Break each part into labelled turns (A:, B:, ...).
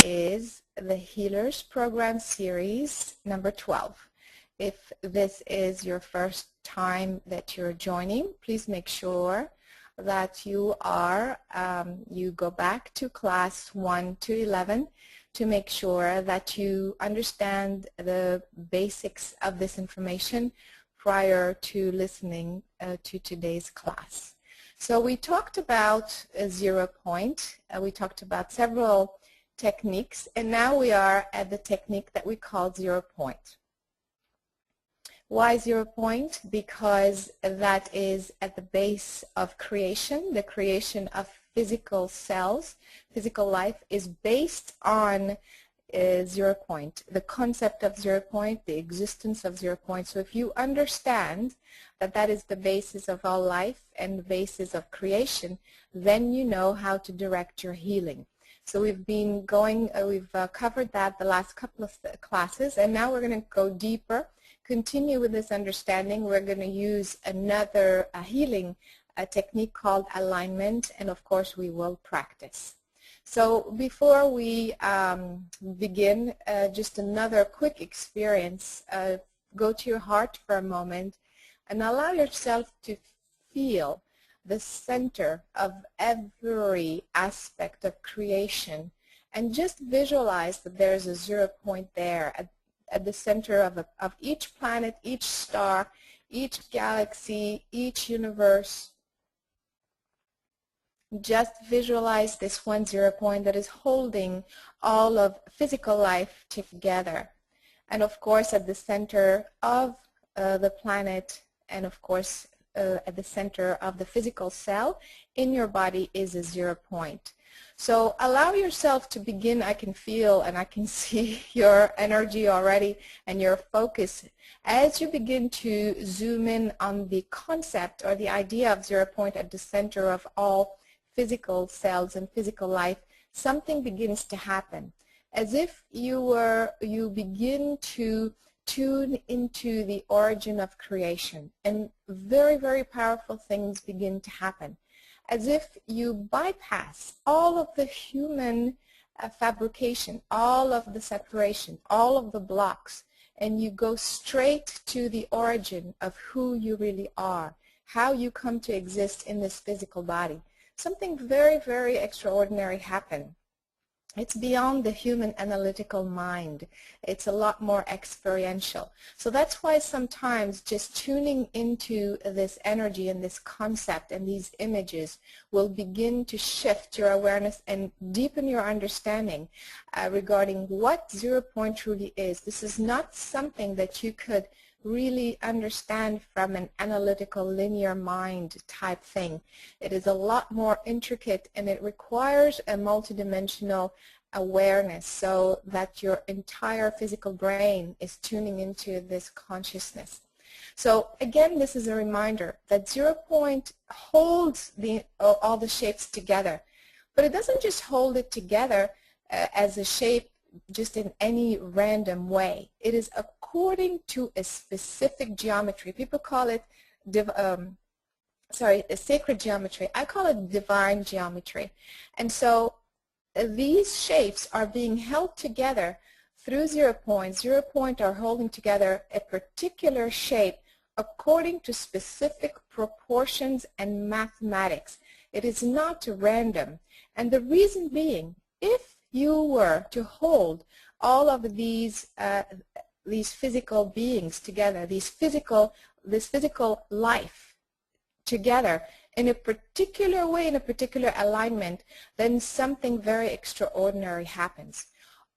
A: is the Healers Program Series number 12. If this is your first time that you're joining, please make sure that you go back to class 1 to 11 to make sure that you understand the basics of this information prior to listening to today's class. So we talked about a 0 point. We talked about several techniques, and now we are at the technique that we call 0 point. Why 0 point? Because that is at the base of creation. The creation of physical cells, physical life, is based on 0 point, the concept of 0 point, the existence of 0 point. So if you understand that that is the basis of all life and the basis of creation, then you know how to direct your healing. So we've been going, we've covered that the last couple of classes, and now we're going to go deeper, continue with this understanding. We're going to use another healing technique called alignment, and of course we will practice. So before we begin, just another quick experience. Go to your heart for a moment and allow yourself to feel the center of every aspect of creation, and just visualize that there's a 0 point there at the center of each planet, each star, each galaxy, each universe. Just visualize this 0 point that is holding all of physical life together. And of course at the center of the planet, and of course at the center of the physical cell in your body is a 0 point. So allow yourself to begin. I can feel and I can see your energy already and your focus as you begin to zoom in on the concept or the idea of 0 point at the center of all physical cells and physical life. Something begins to happen, as if you begin to tune into the origin of creation, and very, very powerful things begin to happen, as if you bypass all of the human fabrication, all of the separation, all of the blocks, and you go straight to the origin of who you really are, how you come to exist in this physical body. Something very, very extraordinary happened. It's beyond the human analytical mind. It's a lot more experiential. So that's why sometimes just tuning into this energy and this concept and these images will begin to shift your awareness and deepen your understanding regarding what 0 point truly is. This is not something that you could really understand from an analytical linear mind type thing. It is a lot more intricate, and it requires a multidimensional awareness so that your entire physical brain is tuning into this consciousness. So again, this is a reminder that 0 point holds all the shapes together, but it doesn't just hold it together as a shape just in any random way. It is according to a specific geometry. People call it a sacred geometry. I call it divine geometry. And so these shapes are being held together through 0 point. 0 point are holding together a particular shape according to specific proportions and mathematics. It is not random. And the reason being, if you were to hold all of these physical beings together, this physical life together in a particular way, in a particular alignment, then something very extraordinary happens.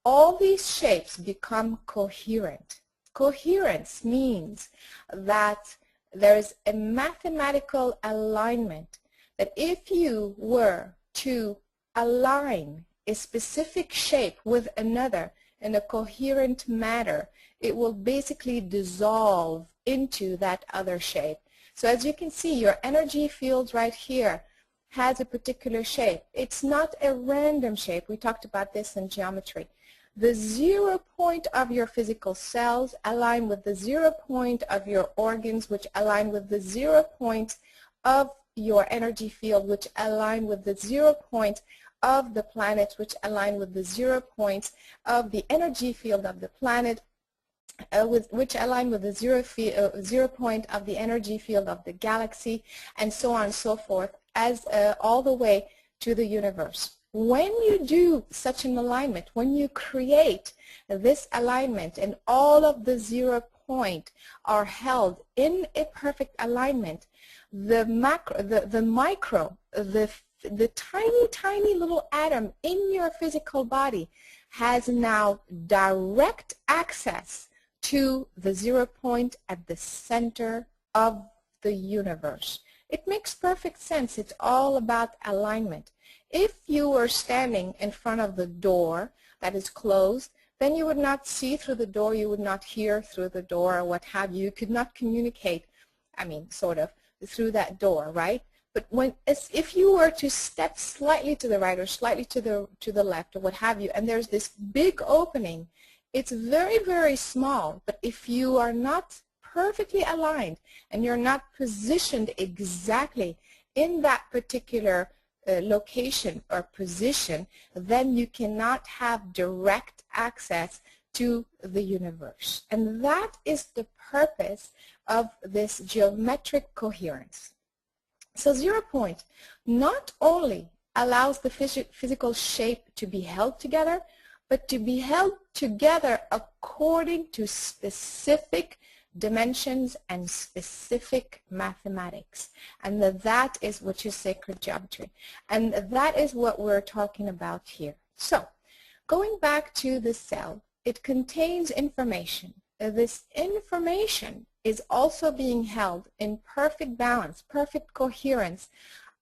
A: All these shapes become coherent. Coherence means that there is a mathematical alignment, that if you were to align a specific shape with another in a coherent manner, it will basically dissolve into that other shape. So as you can see, your energy field right here has a particular shape. It's not a random shape. We talked about this in geometry. The 0 point of your physical cells align with the 0 point of your organs, which align with the 0 point of your energy field, which align with the 0 point of the planet which align with the 0 points of the energy field of the planet, which align with the 0 point of the energy field of the galaxy, and so on and so forth, as all the way to the universe. When you do such an alignment, when you create this alignment and all of the 0 point are held in a perfect alignment, the tiny little atom in your physical body has now direct access to the 0 point at the center of the universe. It makes perfect sense. It's all about alignment. If you were standing in front of the door that is closed, then you would not see through the door, you would not hear through the door, or what have you. You could not communicate, I mean, sort of, through that door, right? But if you were to step slightly to the right or slightly to the left or what have you, and there's this big opening, it's very, very small, but if you are not perfectly aligned and you're not positioned exactly in that particular location or position, then you cannot have direct access to the universe. And that is the purpose of this geometric coherence. So 0 point not only allows the physical shape to be held together, but to be held together according to specific dimensions and specific mathematics. And that is which is sacred geometry. And that is what we're talking about here. So going back to the cell, it contains information. This information is also being held in perfect balance, perfect coherence,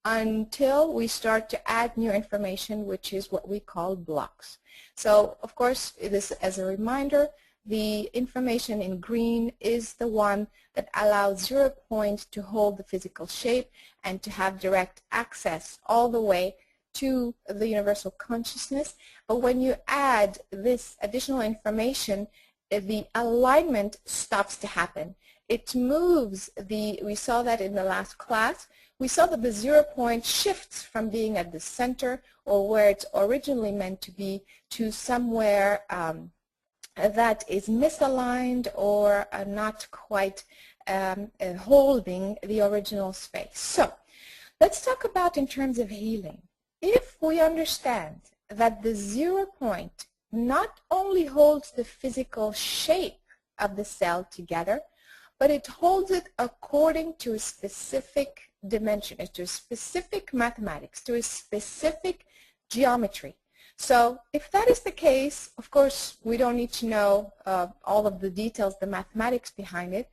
A: until we start to add new information, which is what we call blocks. So, of course, this, as a reminder, the information in green is the one that allows 0 point to hold the physical shape and to have direct access all the way to the universal consciousness. But when you add this additional information, the alignment stops to happen. It moves we saw that in the last class. We saw that the 0 point shifts from being at the center, or where it's originally meant to be, to somewhere that is misaligned or not quite holding the original space. So let's talk about in terms of healing. If we understand that the 0 point not only holds the physical shape of the cell together, but it holds it according to a specific dimension, to a specific mathematics, to a specific geometry. So if that is the case, of course, we don't need to know all of the details, the mathematics behind it.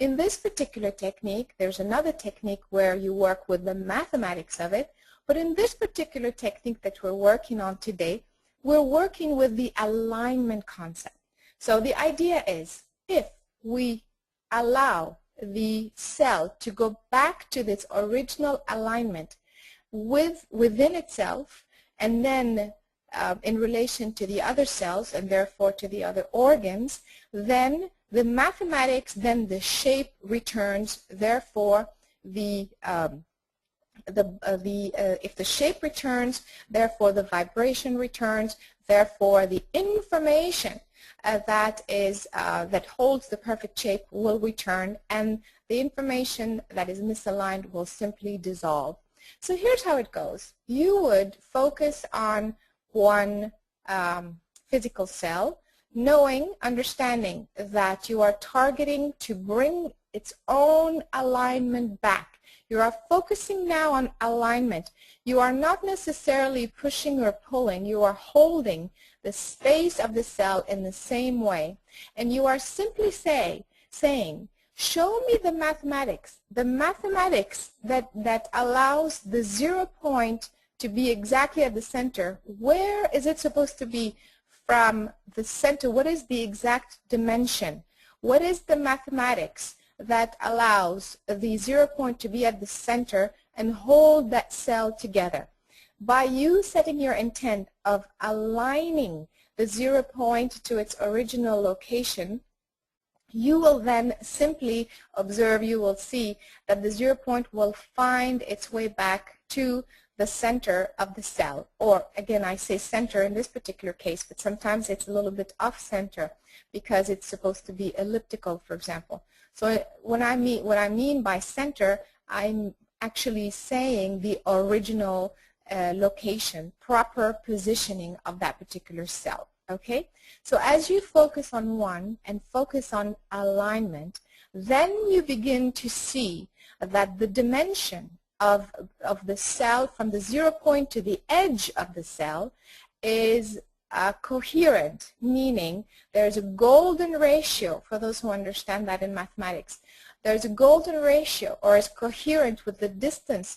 A: In this particular technique, there's another technique where you work with the mathematics of it, but in this particular technique that we're working on today, we're working with the alignment concept. So the idea is, if we allow the cell to go back to this original alignment within itself, and then in relation to the other cells and therefore to the other organs, then the mathematics, then the shape returns. Therefore, if the shape returns, therefore the vibration returns. Therefore, the information that holds the perfect shape will return, and the information that is misaligned will simply dissolve. So here's how it goes. You would focus on one physical cell, understanding that you are targeting to bring its own alignment back. You are focusing now on alignment. You are not necessarily pushing or pulling. You are holding the space of the cell in the same way. And you are simply saying, show me the mathematics that allows the 0 point to be exactly at the center. Where is it supposed to be from the center? What is the exact dimension? What is the mathematics that allows the 0 point to be at the center and hold that cell together? By you setting your intent of aligning the 0 point to its original location, you will then simply observe, you will see that the 0 point will find its way back to the center of the cell, or again I say center in this particular case, but sometimes it's a little bit off center because it's supposed to be elliptical, for example. So what I mean by center, I'm actually saying the original location, proper positioning of that particular cell. Okay? So as you focus on one and focus on alignment, then you begin to see that the dimension of the cell from the 0 point to the edge of the cell is coherent, meaning there's a golden ratio, for those who understand that in mathematics. There's a golden ratio, or is coherent with the distance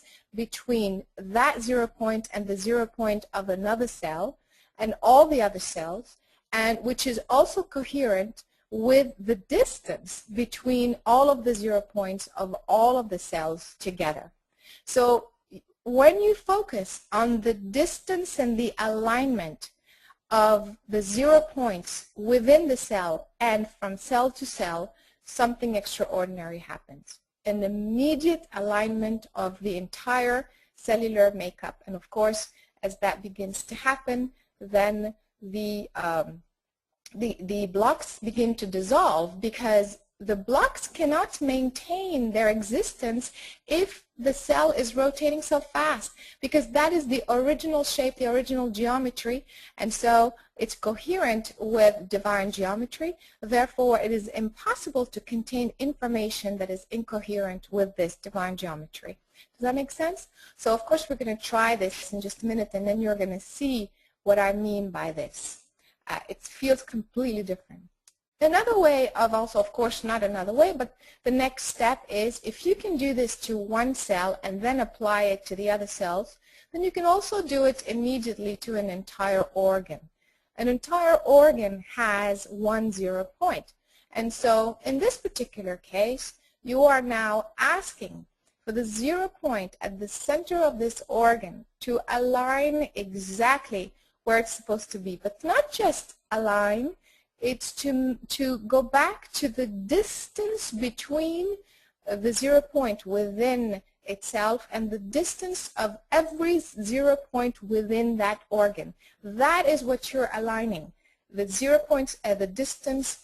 A: between that 0 point and the 0 point of another cell and all the other cells, and which is also coherent with the distance between all of the 0 points of all of the cells together. So when you focus on the distance and the alignment of the 0 points within the cell and from cell to cell, something extraordinary happens. An immediate alignment of the entire cellular makeup. And of course, as that begins to happen, then the blocks begin to dissolve, because the blocks cannot maintain their existence if the cell is rotating so fast, because that is the original shape, the original geometry, and so it's coherent with divine geometry. Therefore, it is impossible to contain information that is incoherent with this divine geometry. Does that make sense? So of course we're going to try this in just a minute, and then you're going to see what I mean by this. It feels completely different. Another way of also, of course, not another way, but the next step is if you can do this to one cell and then apply it to the other cells, then you can also do it immediately to an entire organ. An entire organ has 1 0 point. And so in this particular case, you are now asking for the 0 point at the center of this organ to align exactly where it's supposed to be. But not just align, it's to go back to the distance between the 0 point within itself and the distance of every 0 point within that organ. That is what you're aligning. The 0 points at the distance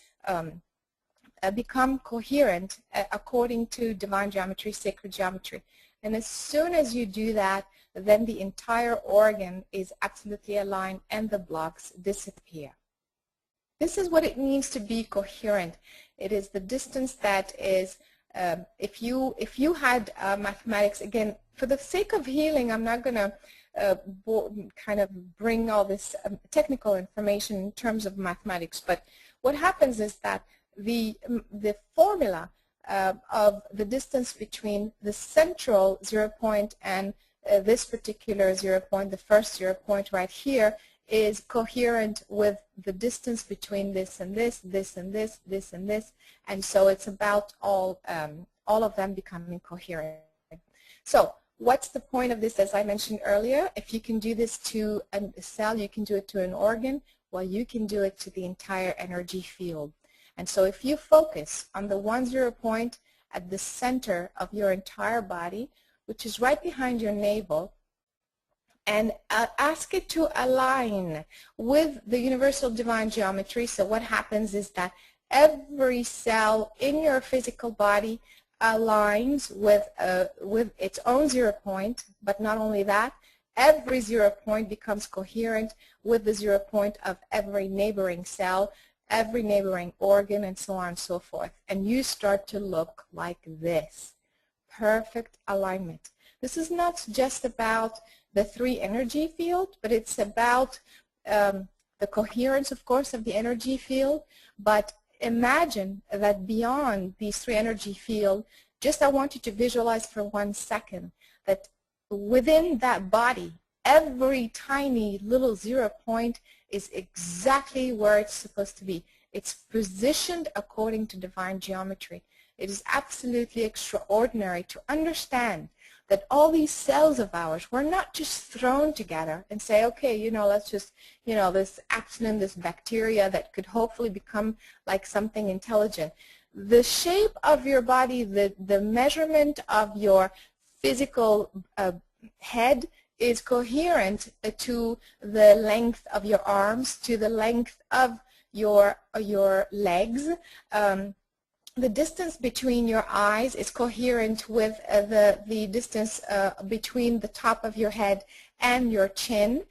A: become coherent according to divine geometry, sacred geometry. And as soon as you do that, then the entire organ is absolutely aligned and the blocks disappear. This is what it means to be coherent. It is the distance that is, if you had mathematics, again, for the sake of healing, I'm not going to kind of bring all this technical information in terms of mathematics, but what happens is that the formula of the distance between the central 0 point and this particular 0 point, the first 0 point right here, is coherent with the distance between this and this, this and this, this and this, and so it's about all of them becoming coherent. So what's the point of this? As I mentioned earlier, if you can do this to a cell, you can do it to an organ, well, you can do it to the entire energy field. And so if you focus on the 1 0 point at the center of your entire body, which is right behind your navel, and ask it to align with the universal divine geometry. So what happens is that every cell in your physical body aligns with its own 0 point, but not only that, every 0 point becomes coherent with the 0 point of every neighboring cell, every neighboring organ, and so on and so forth. And you start to look like this. Perfect alignment. This is not just about the 3 energy field, but it's about the coherence, of course, of the energy field. But imagine that beyond these 3 energy field, just I want you to visualize for 1 second that within that body, every tiny little 0 point is exactly where it's supposed to be. It's positioned according to divine geometry. It is absolutely extraordinary to understand that all these cells of ours were not just thrown together and say, okay, let's just, this accident, this bacteria that could hopefully become like something intelligent. The shape of your body, the measurement of your physical head is coherent to the length of your arms, to the length of your legs. The distance between your eyes is coherent with the distance between the top of your head and your chin.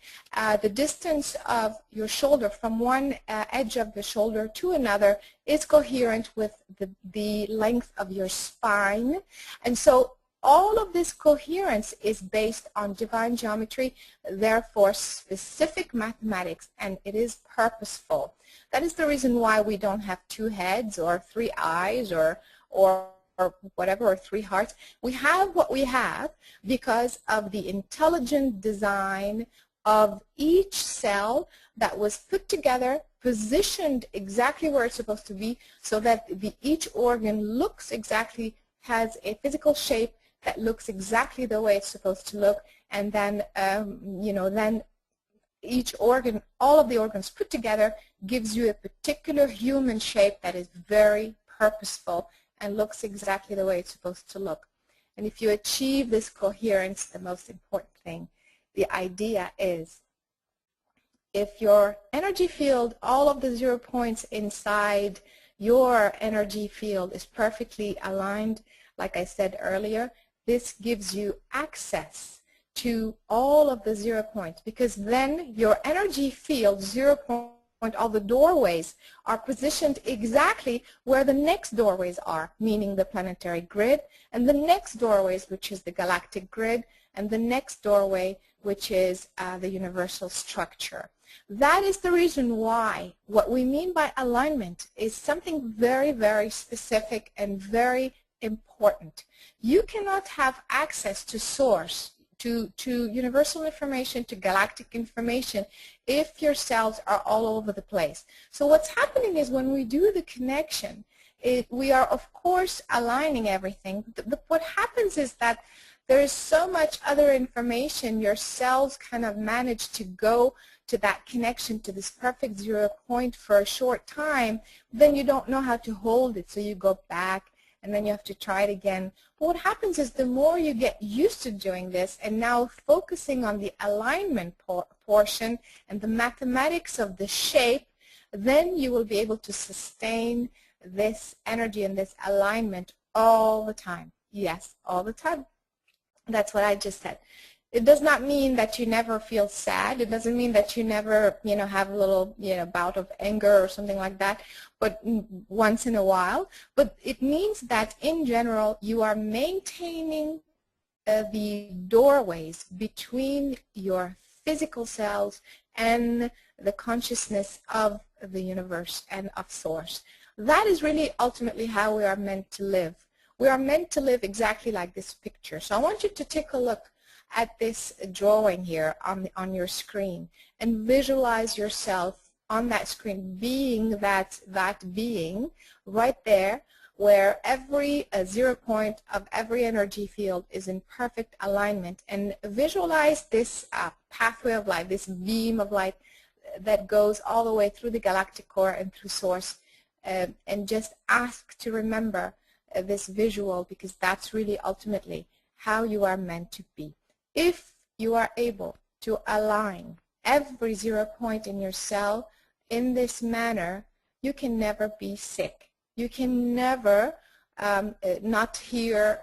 A: The distance of your shoulder from one edge of the shoulder to another is coherent with the length of your spine. And so all of this coherence is based on divine geometry, therefore specific mathematics, and it is purposeful. That is the reason why we don't have 2 heads or 3 eyes or whatever, or 3 hearts. We have what we have because of the intelligent design of each cell that was put together, positioned exactly where it's supposed to be, so that each organ looks exactly, has a physical shape that looks exactly the way it's supposed to look, and then then each organ, all of the organs put together, gives you a particular human shape that is very purposeful and looks exactly the way it's supposed to look. And if you achieve this coherence, the most important thing, the idea is, if your energy field, all of the 0 points inside your energy field is perfectly aligned, like I said earlier, this gives you access to all of the 0 points, because then your energy field, 0 point, all the doorways are positioned exactly where the next doorways are, meaning the planetary grid, and the next doorways, which is the galactic grid, and the next doorway, which is the universal structure. That is the reason why what we mean by alignment is something very, very specific and very important. You cannot have access to source, to universal information, to galactic information, if your cells are all over the place. So what's happening is, when we do the connection, we are of course aligning everything. What happens is that there is so much other information, your cells kind of manage to go to that connection, to this perfect 0 point for a short time, then you don't know how to hold it, so you go back and then you have to try it again. But what happens is, the more you get used to doing this, and now focusing on the alignment portion and the mathematics of the shape, then you will be able to sustain this energy and this alignment all the time. Yes, all the time. That's what I just said. It does not mean that you never feel sad. It doesn't mean that you never, have a little, bout of anger or something like that, but once in a while. But it means that in general, you are maintaining the doorways between your physical cells and the consciousness of the universe and of Source. That is really ultimately how we are meant to live. We are meant to live exactly like this picture. So I want you to take a look at this drawing here on your screen and visualize yourself on that screen being that being right there, where every 0 point of every energy field is in perfect alignment, and visualize this pathway of light, this beam of light that goes all the way through the galactic core and through Source, and just ask to remember this visual, because that's really ultimately how you are meant to be. If you are able to align every 0 point in your cell in this manner, you can never be sick. You can never not hear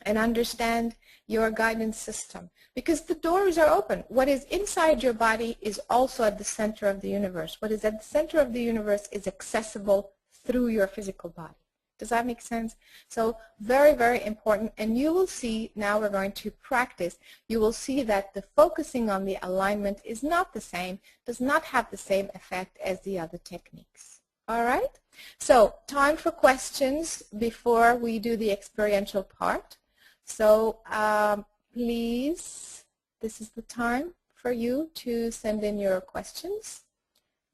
A: and understand your guidance system, because the doors are open. What is inside your body is also at the center of the universe. What is at the center of the universe is accessible through your physical body. Does that make sense? So very, very important. And you will see, now we're going to practice, you will see that the focusing on the alignment is not the same, does not have the same effect as the other techniques. All right? So time for questions before we do the experiential part. So please, this is the time for you to send in your questions.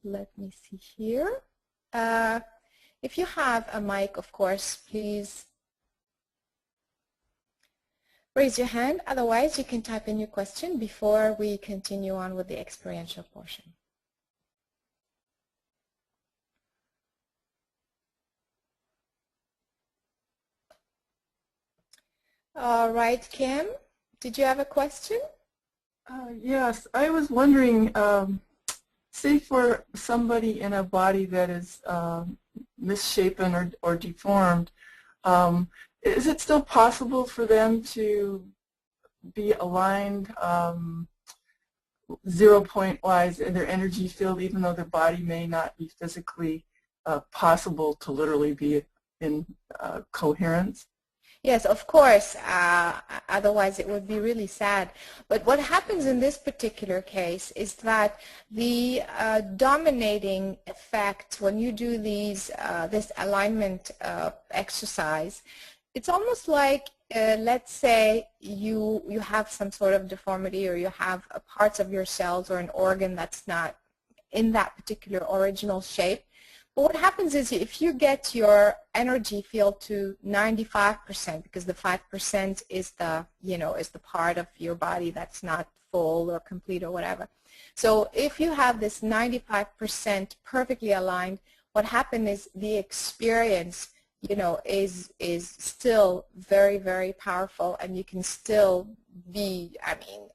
A: Let me see here. If you have a mic, of course, please raise your hand. Otherwise, you can type in your question before we continue on with the experiential portion. All right, Kim, did you have a question?
B: Yes, I was wondering, say for somebody in a body that is misshapen or deformed, is it still possible for them to be aligned 0 point wise in their energy field, even though their body may not be physically possible to literally be in coherence?
A: Yes, of course. Otherwise, it would be really sad. But what happens in this particular case is that the dominating effect when you do this alignment exercise, it's almost like, let's say you have some sort of deformity, or you have parts of your cells or an organ that's not in that particular original shape. But what happens is, if you get your energy field to 95%, because the 5% is the, is the part of your body that's not full or complete or whatever. So if you have this 95% perfectly aligned, what happens is the experience, is still very, very powerful, and you can still be,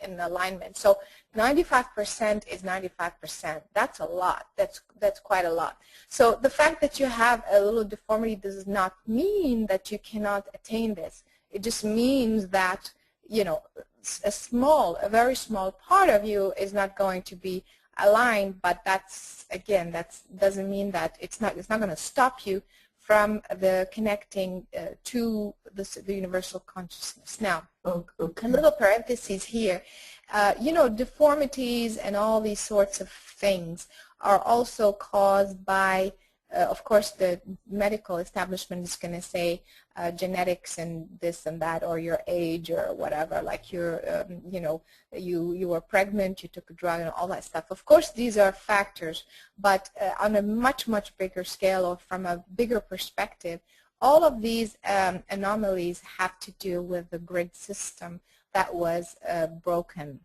A: in alignment. So 95% is 95%. That's a lot. That's quite a lot. So the fact that you have a little deformity does not mean that you cannot attain this. It just means that, a very small part of you is not going to be aligned, but that's, again, that doesn't mean that it's not going to stop you from the connecting to the universal consciousness. Now,
B: Okay.
A: a little parenthesis here. Deformities and all these sorts of things are also caused by, of course, the medical establishment is going to say genetics and this and that, or your age or whatever, like you're, you were pregnant, you took a drug, and all that stuff. Of course, these are factors, but on a much, much bigger scale, or from a bigger perspective, all of these anomalies have to do with the grid system that was broken.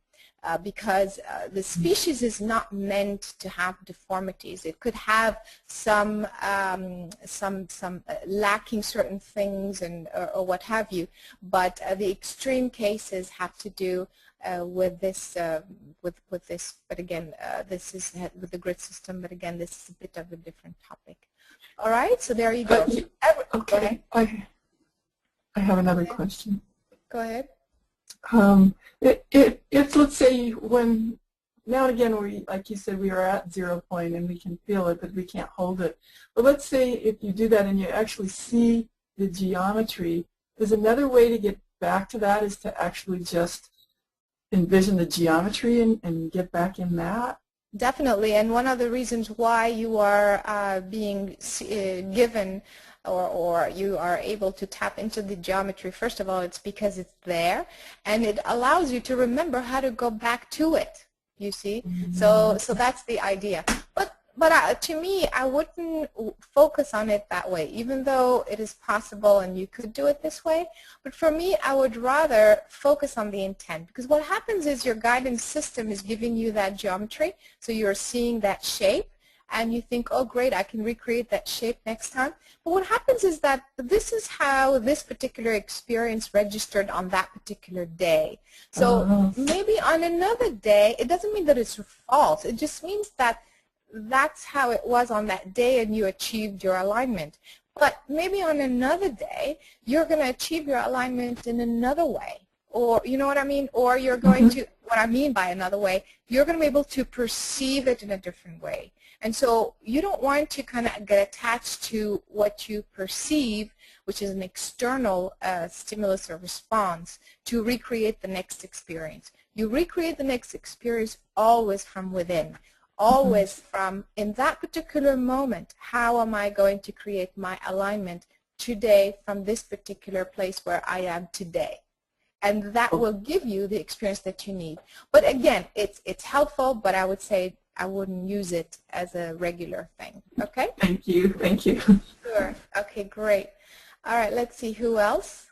A: Because the species is not meant to have deformities. It could have some lacking certain things and or what have you, but the extreme cases have to do with this with this. But again, this is with the grid system. But again, this is a bit of a different topic. All right, so there you go.
B: Okay, I have another question.
A: Go ahead.
B: If let's say when now and again we, like you said, we are at 0 point and we can feel it, but we can't hold it. But let's say if you do that and you actually see the geometry, there's another way to get back to that, is to actually just envision the geometry and get back in that.
A: Definitely, and one of the reasons why you are being given or you are able to tap into the geometry, first of all, it's because it's there, and it allows you to remember how to go back to it, you see?
B: Mm-hmm.
A: So that's the idea. But to me, I wouldn't focus on it that way, even though it is possible and you could do it this way. But for me, I would rather focus on the intent, because what happens is your guidance system is giving you that geometry, so you're seeing that shape, and you think, oh, great, I can recreate that shape next time. But what happens is that this is how this particular experience registered on that particular day. So maybe on another day, it doesn't mean that it's false. It just means that that's how it was on that day and you achieved your alignment. But maybe on another day, you're going to achieve your alignment in another way. Or, you know what I mean? Or you're going to, what I mean by another way, you're going to be able to perceive it in a different way. And so you don't want to kind of get attached to what you perceive, which is an external stimulus or response, to recreate the next experience. You recreate the next experience always from within. Always from, in that particular moment, how am I going to create my alignment today from this particular place where I am today? And that will give you the experience that you need. But again, it's helpful, but I would say I wouldn't use it as a regular thing. Okay?
B: Thank you. Thank you.
A: Sure. Okay, great. All right, let's see who else.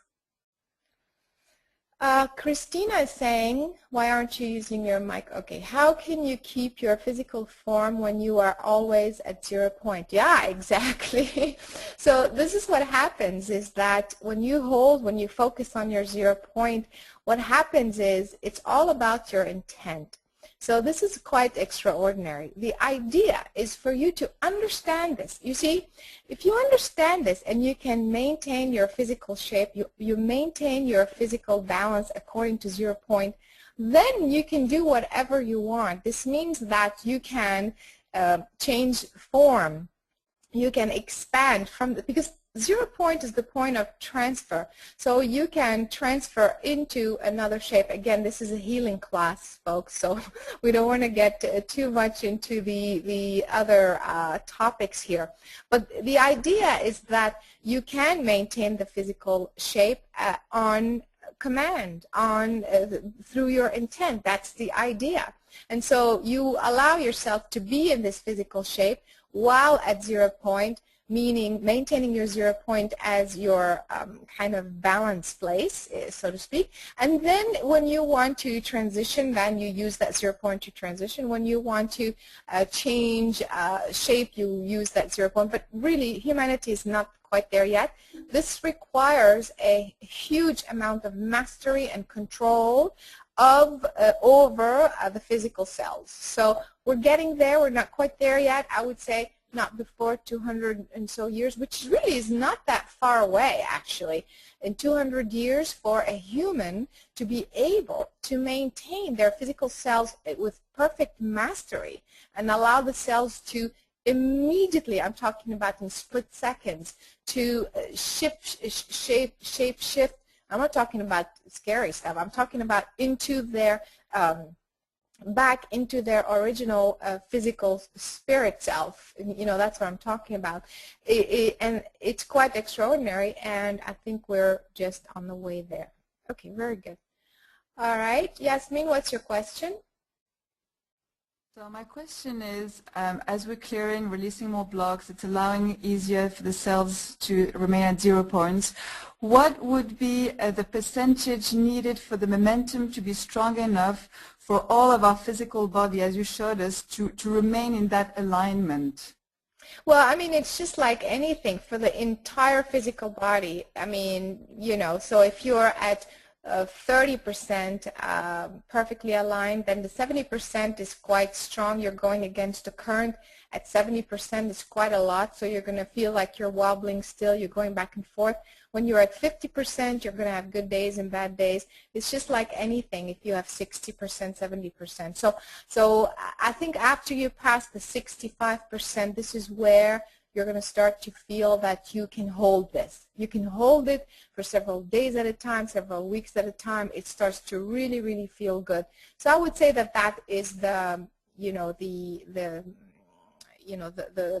A: Christina is saying, why aren't you using your mic? Okay, how can you keep your physical form when you are always at 0 point? Yeah, exactly. So this is what happens, is that when you focus on your 0 point, what happens is it's all about your intent. So this is quite extraordinary. The idea is for you to understand this. You see, if you understand this and you can maintain your physical shape, you maintain your physical balance according to 0 point, then you can do whatever you want. This means that you can change form. You can expand because 0 point is the point of transfer. So you can transfer into another shape. Again, this is a healing class, folks, so we don't want to get too much into the other topics here. But the idea is that you can maintain the physical shape on command, through your intent. That's the idea. And so you allow yourself to be in this physical shape while at 0 point, meaning maintaining your 0 point as your kind of balance place, so to speak. And then when you want to transition, then you use that 0 point to transition. When you want to change shape, you use that 0 point. But really, humanity is not quite there yet. This requires a huge amount of mastery and control over the physical cells. So we're getting there. We're not quite there yet. I would say not before 200 and so years, which really is not that far away, actually. In 200 years, for a human to be able to maintain their physical cells with perfect mastery and allow the cells to immediately, I'm talking about in split seconds, to shape shift. I'm not talking about scary stuff. I'm talking about into their back into their original physical spirit self. You know, that's what I'm talking about. And it's quite extraordinary, and I think we're just on the way there. Okay, very good. All right, Yasmin, what's your question?
C: So my question is, as we're clearing, releasing more blocks, it's allowing easier for the cells to remain at 0 points. What would be the percentage needed for the momentum to be strong enough for all of our physical body, as you showed us, to remain in that alignment?
A: Well, I mean, it's just like anything for the entire physical body. I mean, you know, so if you're at 30% perfectly aligned, then the 70% is quite strong. You're going against the current. At 70% is quite a lot, so you're going to feel like you're wobbling still. You're going back and forth. When you're at 50%, you're going to have good days and bad days. It's just like anything if you have 60%, 70%. So I think after you pass the 65%, this is where you're going to start to feel that you can hold this. You can hold it for several days at a time, several weeks at a time. It starts to really, really feel good. So I would say that that is the, you know, the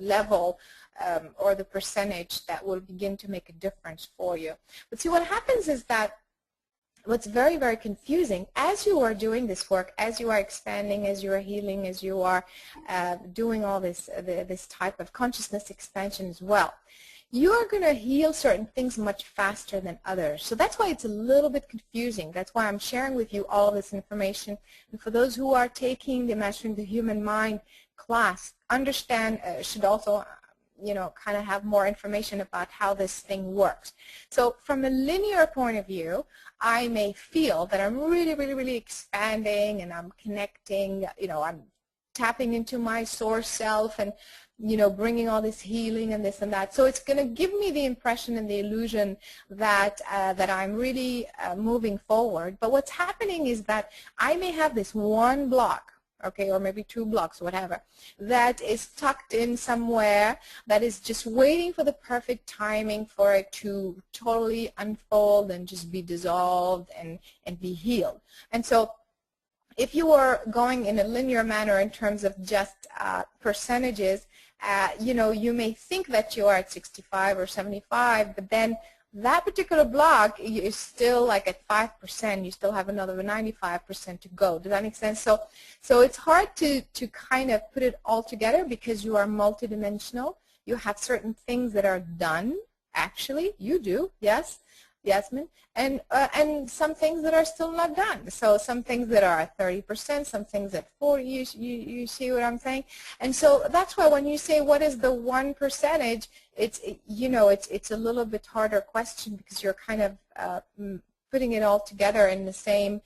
A: level or the percentage that will begin to make a difference for you. But see, what happens is that what's very, very confusing, as you are doing this work, as you are expanding, as you are healing, as you are doing all this, this type of consciousness expansion as well, you are going to heal certain things much faster than others. So that's why it's a little bit confusing. That's why I'm sharing with you all this information. And for those who are taking the Mastering the Human Mind class, understand, should also you know, kind of have more information about how this thing works. So from a linear point of view, I may feel that I'm really, really, really expanding and I'm connecting, you know, I'm tapping into my source self and, you know, bringing all this healing and this and that. So it's going to give me the impression and the illusion that, that I'm really moving forward. But what's happening is that I may have this one block, okay, or maybe 2 blocks, whatever, that is tucked in somewhere, that is just waiting for the perfect timing for it to totally unfold and just be dissolved and be healed. And so if you are going in a linear manner in terms of just percentages, you know, you may think that you are at 65 or 75, but then that particular block is still like at 5%. You still have another 95% to go. Does that make sense? So it's hard to kind of put it all together because you are multidimensional. You have certain things that are done. Actually, you do, yes. Yasmin, and some things that are still not done. So some things that are at 30%, some things at 40%. You see what I'm saying? And so that's why when you say what is the 1%, it's it's a little bit harder question because you're kind of putting it all together in the same.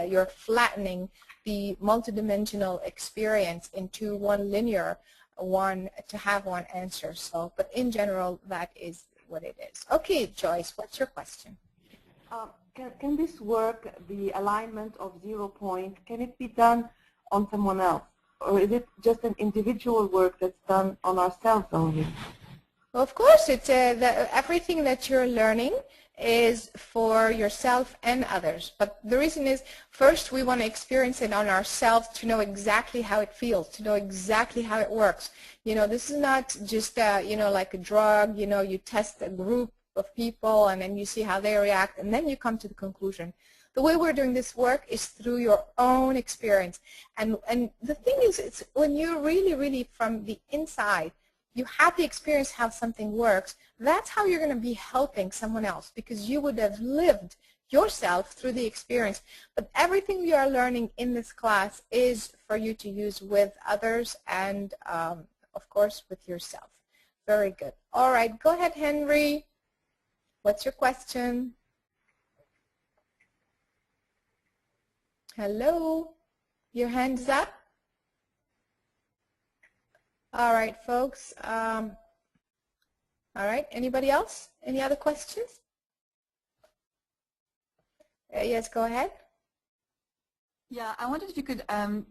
A: You're flattening the multidimensional experience into one linear one to have one answer. So, but in general, that is what it is. Okay, Joyce, what's your question?
D: Can this work, the alignment of 0 point, can it be done on someone else? Or is it just an individual work that's done on ourselves only?
A: Well, of course, it's everything that you're learning is for yourself and others. But the reason is, first, we want to experience it on ourselves to know exactly how it feels, to know exactly how it works. This is not just, like a drug. You test a group of people and then you see how they react and then you come to the conclusion. The way we're doing this work is through your own experience. And the thing is, it's when you're really, really from the inside, you have the experience how something works, that's how you're going to be helping someone else because you would have lived yourself through the experience. But everything we are learning in this class is for you to use with others and, of course, with yourself. Very good. All right, go ahead, Henry. What's your question? Hello? Your hand is up? All right, folks. All right, anybody else? Any other questions? Yes, go ahead.
C: Yeah, I wondered if you could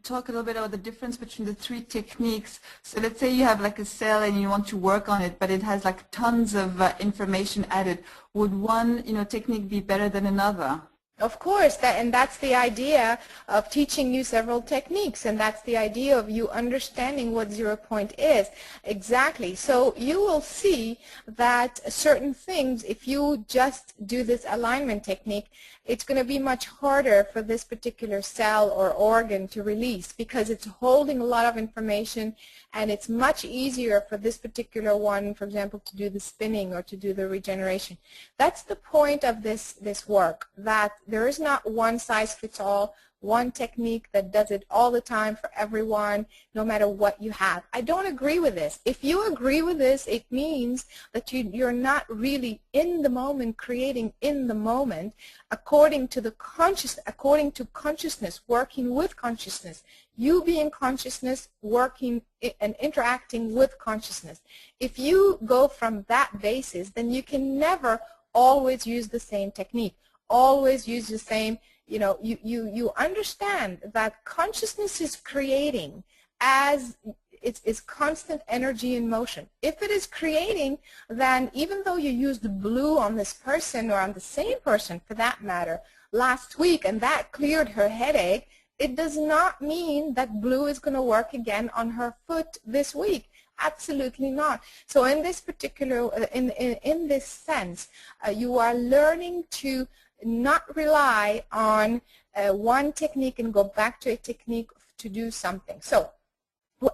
C: talk a little bit about the difference between the 3 techniques. So let's say you have like a cell and you want to work on it, but it has like tons of information added. Would one technique be better than another?
A: Of course, and that's the idea of teaching you several techniques, and that's the idea of you understanding what 0 point is. Exactly. So you will see that certain things, if you just do this alignment technique, it's going to be much harder for this particular cell or organ to release because it's holding a lot of information, and it's much easier for this particular one, for example, to do the spinning or to do the regeneration. That's the point of this work, that there is not one size fits all, one technique that does it all the time for everyone, no matter what you have. I don't agree with this. If you agree with this, it means that you're not really in the moment, creating in the moment, according to consciousness, working with consciousness. You being consciousness, working and interacting with consciousness. If you go from that basis, then you can never always use the same technique. Always use the same, you understand that consciousness is creating as it's constant energy in motion. If it is creating, then even though you used blue on this person or on the same person for that matter last week and that cleared her headache, it does not mean that blue is going to work again on her foot this week. Absolutely not. So in this particular, in this sense, you are learning to not rely on one technique and go back to a technique to do something. So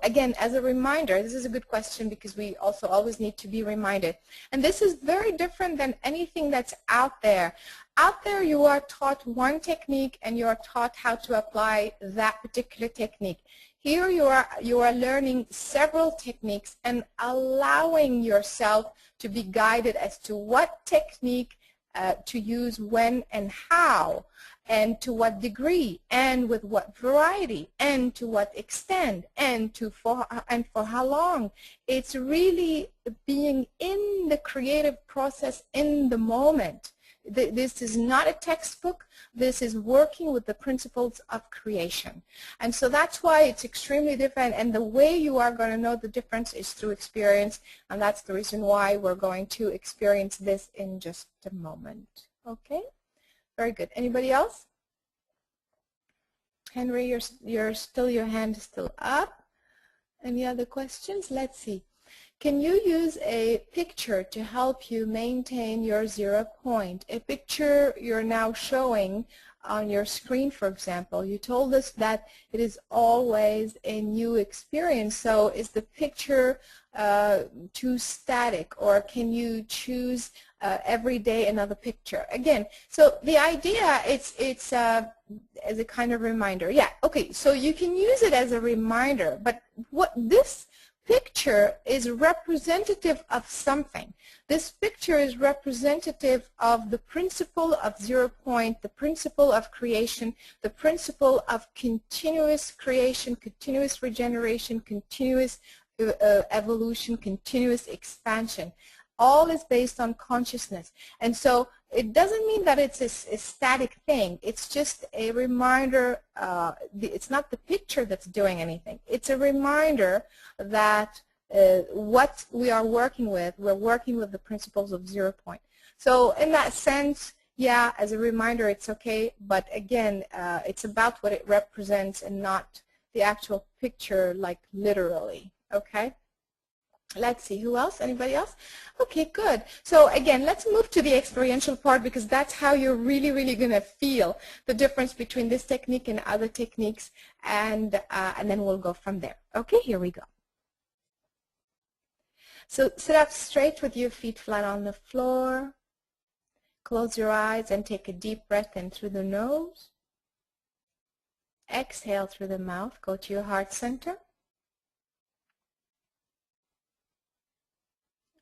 A: again, as a reminder, this is a good question because we also always need to be reminded. And this is very different than anything that's out there. Out there you are taught one technique and you are taught how to apply that particular technique. Here you are learning several techniques and allowing yourself to be guided as to what technique to use when and how, and to what degree, and with what variety, and to what extent, and for how long. It's really being in the creative process in the moment. This is not a textbook. This is working with the principles of creation. And so that's why it's extremely different. And the way you are going to know the difference is through experience. And that's the reason why we're going to experience this in just a moment. Okay? Very good. Anybody else? Henry, your hand is still up. Any other questions? Let's see. Can you use a picture to help you maintain your 0 point? A picture you're now showing on your screen, for example. You told us that it is always a new experience. So is the picture too static, or can you choose every day another picture. Again, so the idea, it's as a kind of reminder. Yeah, okay, so you can use it as a reminder, but what this picture is representative of something. This picture is representative of the principle of 0 point, the principle of creation, the principle of continuous creation, continuous regeneration, continuous evolution, continuous expansion. All is based on consciousness. And so it doesn't mean that it's a static thing. It's just a reminder. It's not the picture that's doing anything. It's a reminder that what we are working with, we're working with the principles of 0 point. So in that sense, yeah, as a reminder, it's okay. But again, it's about what it represents and not the actual picture, like literally. Okay? Let's see, who else? Anybody else? Okay, good. So again, let's move to the experiential part, because that's how you're really, really going to feel the difference between this technique and other techniques, and then we'll go from there. Okay, here we go. So sit up straight with your feet flat on the floor. Close your eyes and take a deep breath in through the nose. Exhale through the mouth. Go to your heart center.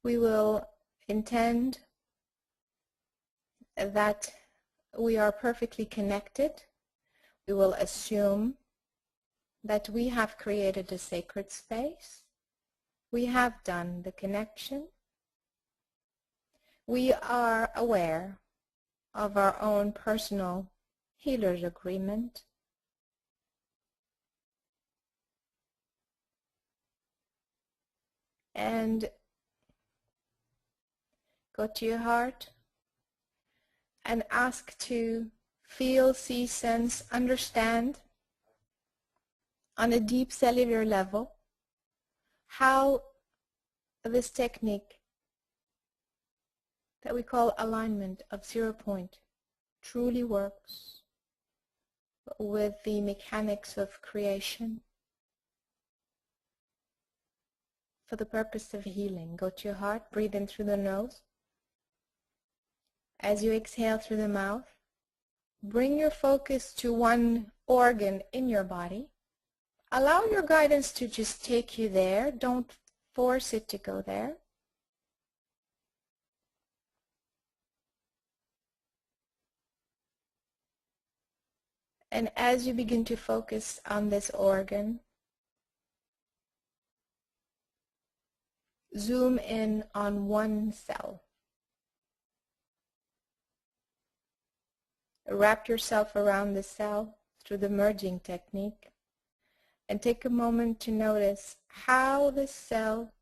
A: We will intend that we are perfectly connected. We will assume that we have created a sacred space. We have done the connection. We are aware of our own personal healer's agreement. And go to your heart and ask to feel, see, sense, understand on a deep cellular level how this technique that we call alignment of 0 point truly works with the mechanics of creation for the purpose of healing. Go to your heart, breathe in through the nose. As you exhale through the mouth, bring your focus to one organ in your body. Allow your guidance to just take you there. Don't force it to go there. And as you begin to focus on this organ, zoom in on one cell. Wrap yourself around the cell through the merging technique and take a moment to notice how the cell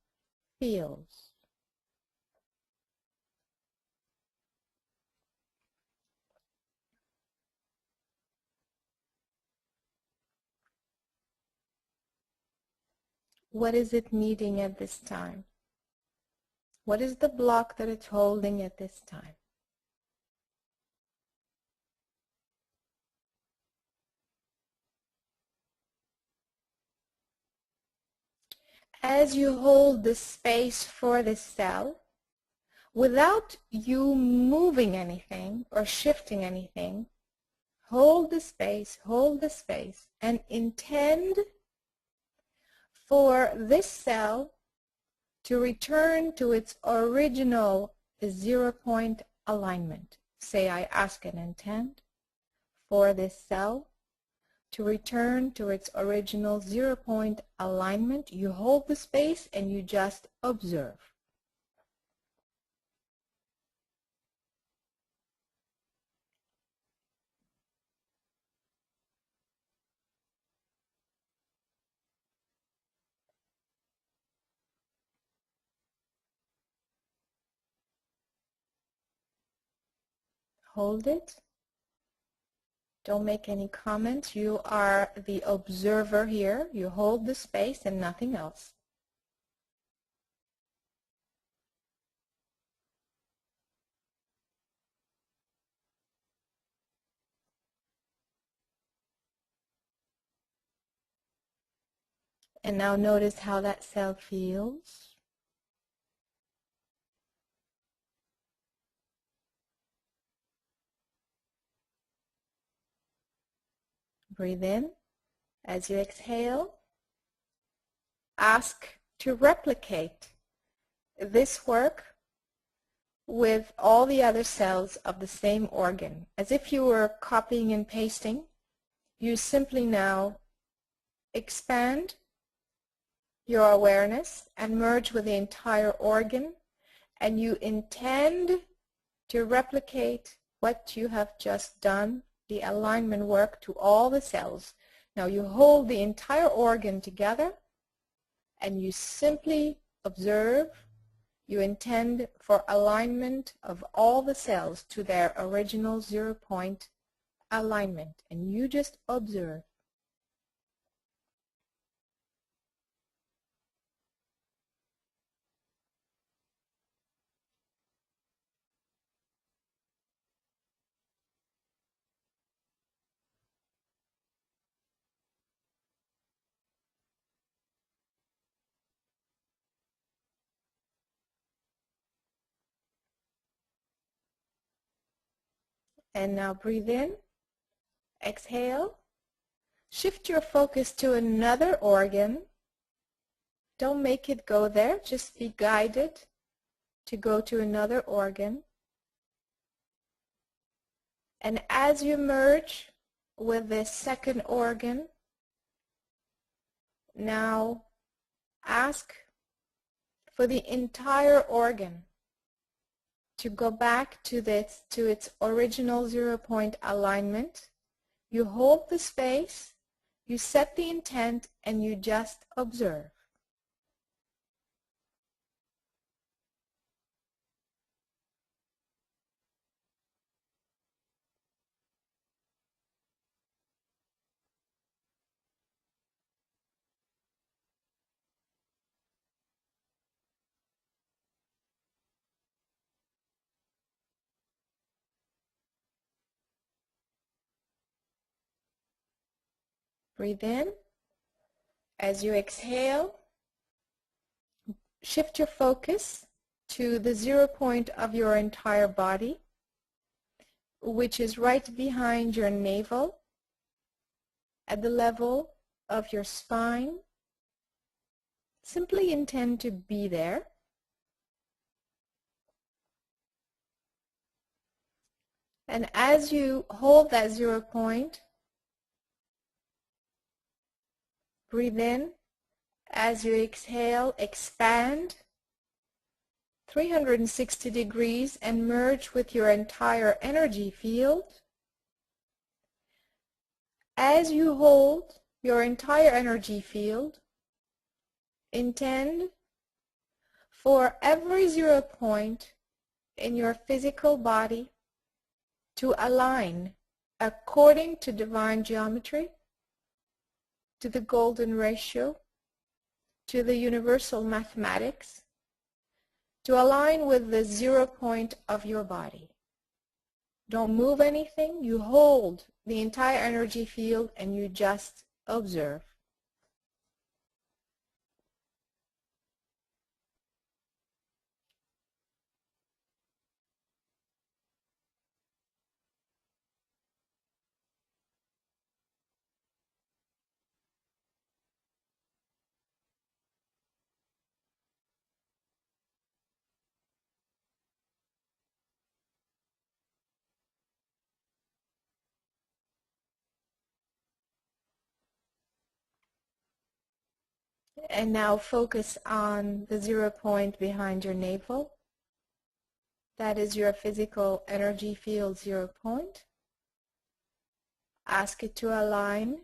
A: feels. What is it needing at this time? What is the block that it's holding at this time? As you hold the space for this cell, without you moving anything or shifting anything, hold the space, and intend for this cell to return to its original 0 point alignment. Say, I ask and intend for this cell to return to its original 0 point alignment. You hold the space and you just observe. Hold it. Don't make any comments. You are the observer here. You hold the space and nothing else. And now notice how that cell feels. Breathe in. As you exhale, ask to replicate this work with all the other cells of the same organ. As if you were copying and pasting, you simply now expand your awareness and merge with the entire organ, and you intend to replicate what you have just done, the alignment work, to all the cells. Now you hold the entire organ together and you simply observe. You intend for alignment of all the cells to their original 0-point alignment, and you just observe. And now breathe in, exhale, shift your focus to another organ. Don't make it go there, just be guided to go to another organ. And as you merge with this second organ, now ask for the entire organ to go back to its original 0-point alignment. You hold the space, you set the intent, and you just observe. Breathe in. As you exhale, shift your focus to the 0-point of your entire body, which is right behind your navel, at the level of your spine. Simply intend to be there. And as you hold that 0-point, breathe in. As you exhale, expand 360 degrees and merge with your entire energy field. As you hold your entire energy field, intend for every 0-point in your physical body to align according to divine geometry, to the golden ratio, to the universal mathematics, to align with the 0-point of your body. Don't move anything. You hold the entire energy field and you just observe. And now focus on the 0-point behind your navel. That is your physical energy field 0-point. Ask it to align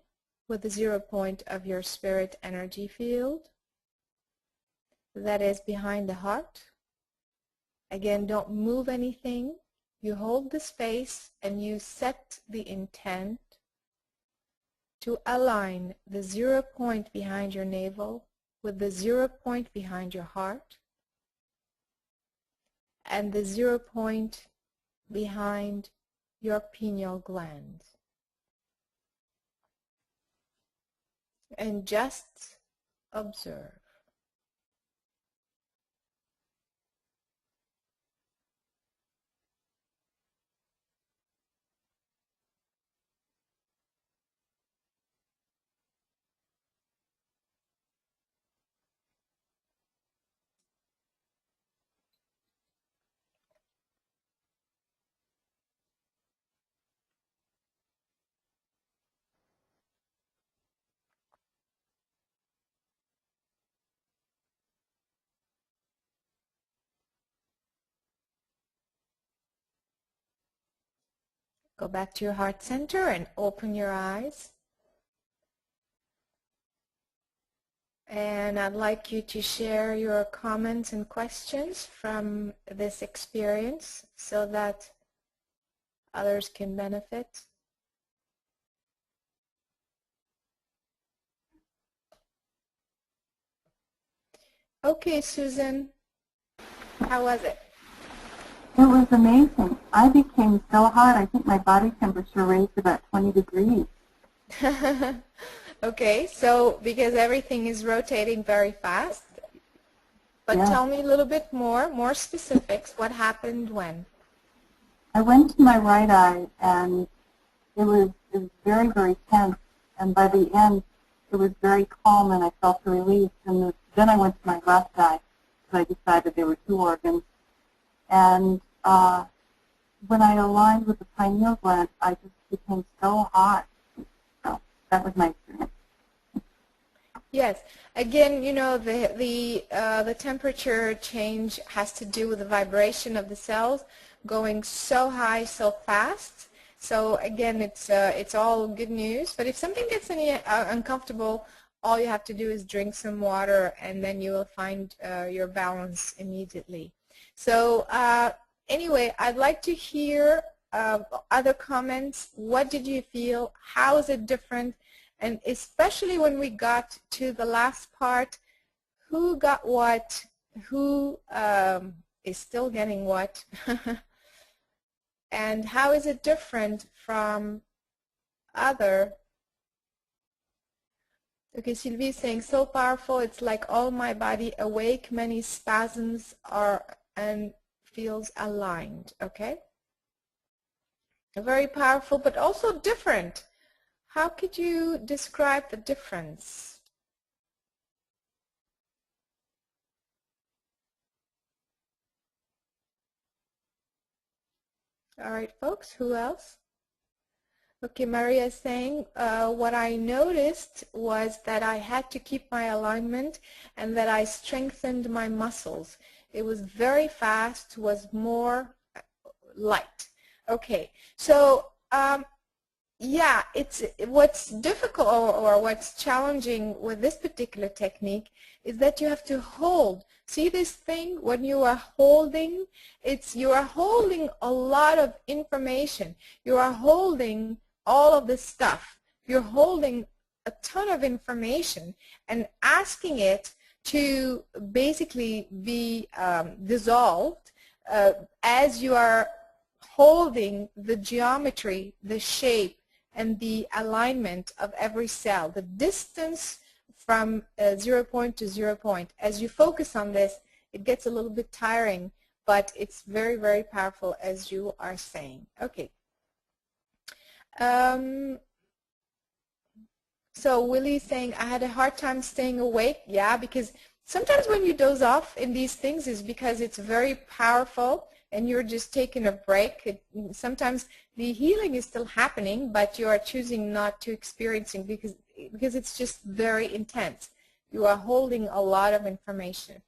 A: with the 0-point of your spirit energy field. That is behind the heart. Again, don't move anything. You hold the space and you set the intent to align the 0-point behind your navel with the 0-point behind your heart and the 0-point behind your pineal gland. And just observe. Go back to your heart center and open your eyes. And I'd like you to share your comments and questions from this experience so that others can benefit. Okay, Susan, how was it?
E: It was amazing. I became so hot, I think my body temperature raised about 20 degrees.
A: Okay, so because everything is rotating very fast, but
E: Yeah.
A: tell me a little bit more specifics. What happened when?
E: I went to my right eye, and it was very, very tense. And by the end, it was very calm, and I felt a relief. And then I went to my left eye, because I decided there were two organs. And when I aligned with the pineal gland, I just became so hot. So that was my experience.
A: Yes. Again, you know, the temperature change has to do with the vibration of the cells going so high so fast. So again, it's all good news. But if something gets any uncomfortable, all you have to do is drink some water, and then you will find your balance immediately. So anyway, I'd like to hear other comments. What did you feel? How is it different? And especially when we got to the last part, who got what? Who is still getting what? And how is it different from other? Okay, Sylvie is saying, so powerful, it's like all my body awake, many spasms are and feels aligned. Okay? Very powerful, but also different. How could you describe the difference? All right, folks, who else? Okay, Maria is saying, what I noticed was that I had to keep my alignment and that I strengthened my muscles. It was very fast, was more light. Okay, so yeah, what's difficult or what's challenging with this particular technique is that you have to hold. See this thing when you are holding? You are holding a lot of information. You are holding all of this stuff. You're holding a ton of information and asking it to basically be dissolved as you are holding the geometry, the shape, and the alignment of every cell, the distance from 0 point to 0 point. As you focus on this, it gets a little bit tiring, but it's very, very powerful, as you are saying. Okay. So Willie's saying, I had a hard time staying awake. Yeah, because sometimes when you doze off in these things is because it's very powerful and you're just taking a break. Sometimes the healing is still happening, but you are choosing not to experience it because it's just very intense. You are holding a lot of information.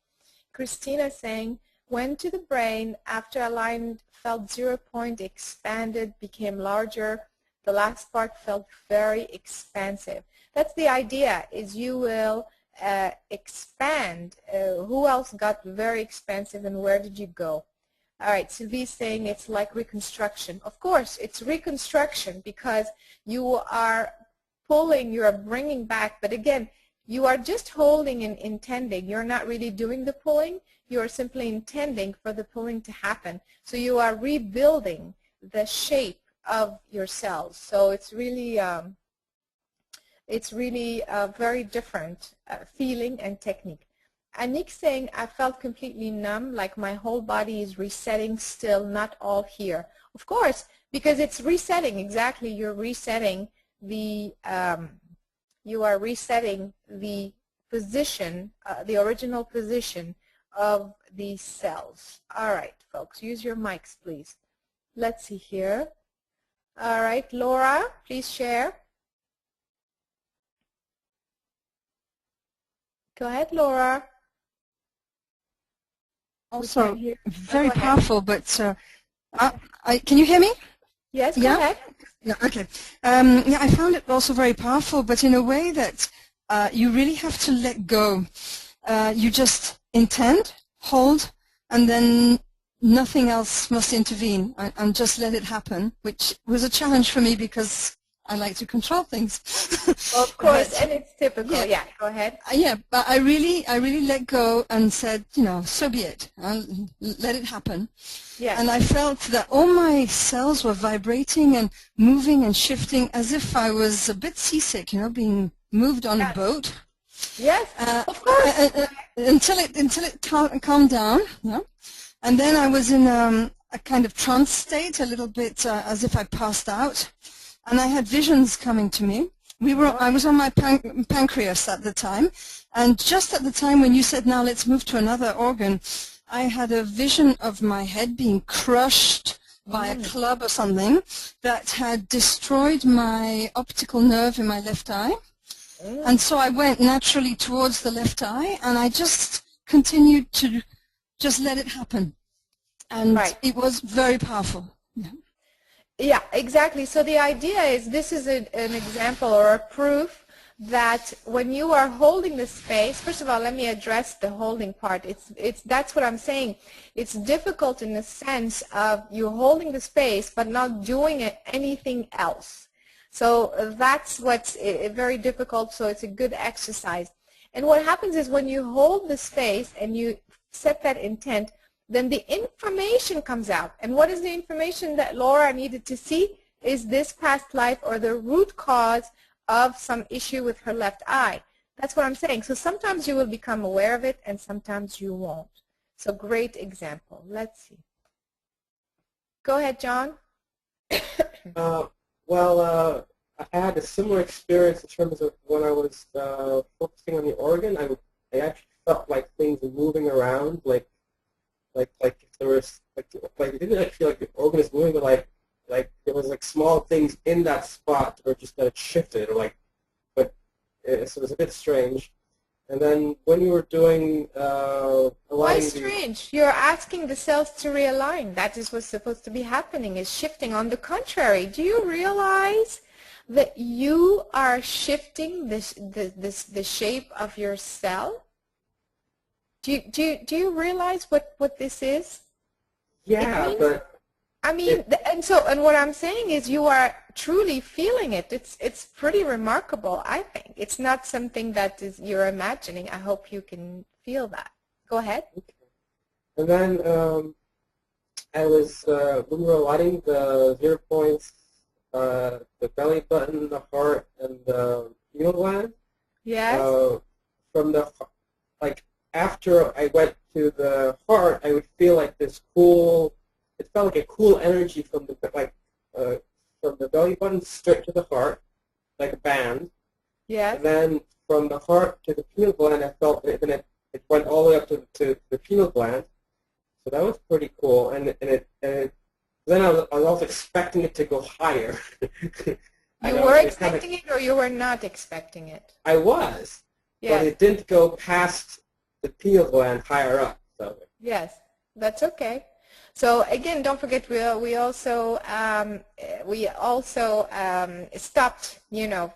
A: Christina saying, went to the brain, after aligned, felt 0 point, expanded, became larger. The last part felt very expansive. That's the idea, is you will expand. Who else got very expansive and where did you go? All right, Sylvie's saying it's like reconstruction. Of course, it's reconstruction because you are pulling, you are bringing back, but again, you are just holding and intending. You're not really doing the pulling. You are simply intending for the pulling to happen. So you are rebuilding the shape of your cells. So it's really a very different feeling and technique. Anik saying, I felt completely numb, like my whole body is resetting still, not all here. Of course, because it's resetting, exactly, you're resetting the, you are resetting the position, the original position of these cells. All right, folks, use your mics, please. Let's see here. All right, Laura, please share. Go ahead, Laura.
F: Also very powerful, but can you hear me?
A: Yes, go
F: Yeah?
A: ahead.
F: Yeah, okay. Yeah, I found it also very powerful, but in a way that you really have to let go. You just intend, hold, and then nothing else must intervene, and just let it happen, which was a challenge for me because I like to control things.
A: Of course,
F: But,
A: and it's typical.
F: yeah.
A: Yeah, go ahead.
F: Yeah, but I really let go and said, you know, so be it. I'll let it happen.
A: Yeah.
F: And I felt that all my cells were vibrating and moving and shifting as if I was a bit seasick, you know, being moved on a boat.
A: Yes, of course.
F: Until it calmed down, yeah. And then I was in a kind of trance state, a little bit as if I passed out, and I had visions coming to me. I was on my pancreas at the time, and just at the time when you said, now let's move to another organ, I had a vision of my head being crushed by a club or something that had destroyed my optical nerve in my left eye. And so I went naturally towards the left eye, and I just continued to just let it happen. And it was very powerful. Yeah.
A: Yeah, exactly. So the idea is, this is an example or a proof that when you are holding the space, first of all, let me address the holding part. That's what I'm saying. It's difficult in the sense of you holding the space but not doing anything else. So that's what's very difficult, so it's a good exercise. And what happens is when you hold the space and you set that intent, then the information comes out. And what is the information that Laura needed to see? Is this past life or the root cause of some issue with her left eye. That's what I'm saying. So sometimes you will become aware of it and sometimes you won't. So great example. Let's see. Go ahead, John.
G: Well, I had a similar experience in terms of when I was focusing on the organ. I actually felt like things were moving around, like if there was like it didn't actually feel like the organ is moving, but like there was like small things in that spot, or just that it shifted, or so it was a bit strange. And then when you were doing
A: why strange? You're asking the cells to realign. That is what's supposed to be happening, is shifting. On the contrary, do you realize that you are shifting the shape of your cell? Do you realize what this is?
G: Yeah, but
A: I mean, and what I'm saying is you are truly feeling it. It's pretty remarkable, I think. It's not something that you're imagining. I hope you can feel that. Go ahead.
G: And then I was when we were aligning the 0 points, the belly button, the heart, and the pineal gland.
A: Yes.
G: From the after I went to the heart, I would feel like this cool. It felt like a cool energy from the from the belly button straight to the heart, like a band.
A: Yes.
G: And then from the heart to the pineal gland, I felt it went all the way up to the pineal gland. So that was pretty cool. And then I was also expecting it to go higher.
A: You were expecting it, or you were not expecting it?
G: I was.
A: Yes.
G: But it didn't go past the pineal gland higher up. So.
A: Yes, that's okay. So again, don't forget we also stopped,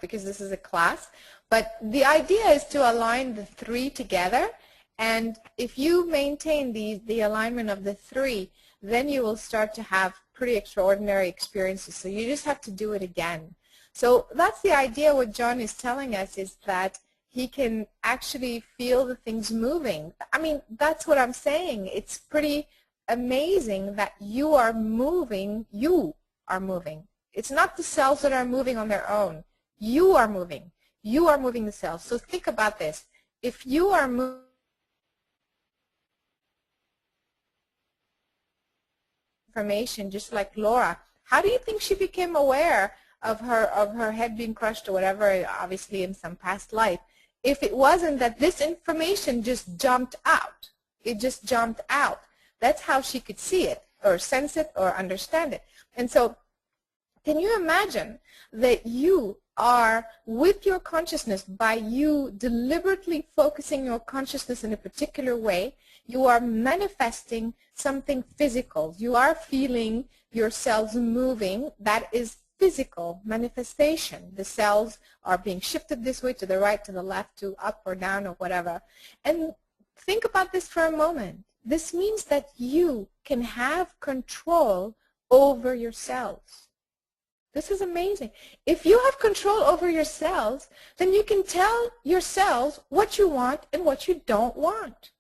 A: because this is a class. But the idea is to align the three together, and if you maintain the alignment of the three, then you will start to have pretty extraordinary experiences. So you just have to do it again. So that's the idea. What John is telling us is that he can actually feel the things moving. I mean, that's what I'm saying. It's pretty amazing that you are moving. You are moving. It's not the cells that are moving on their own. You are moving. You are moving the cells. So think about this. If you are moving information just like Laura, how do you think she became aware of her head being crushed or whatever, obviously in some past life, if it wasn't that this information just jumped out? It just jumped out. That's how she could see it or sense it or understand it. And so can you imagine that you are with your consciousness, by you deliberately focusing your consciousness in a particular way, You are manifesting something physical. You are feeling your cells moving. That is physical manifestation. The cells are being shifted this way, to the right, to the left, to up or down or whatever. And think about this for a moment. This means that you can have control over your cells. This is amazing. If you have control over your cells, then you can tell your cells what you want and what you don't want.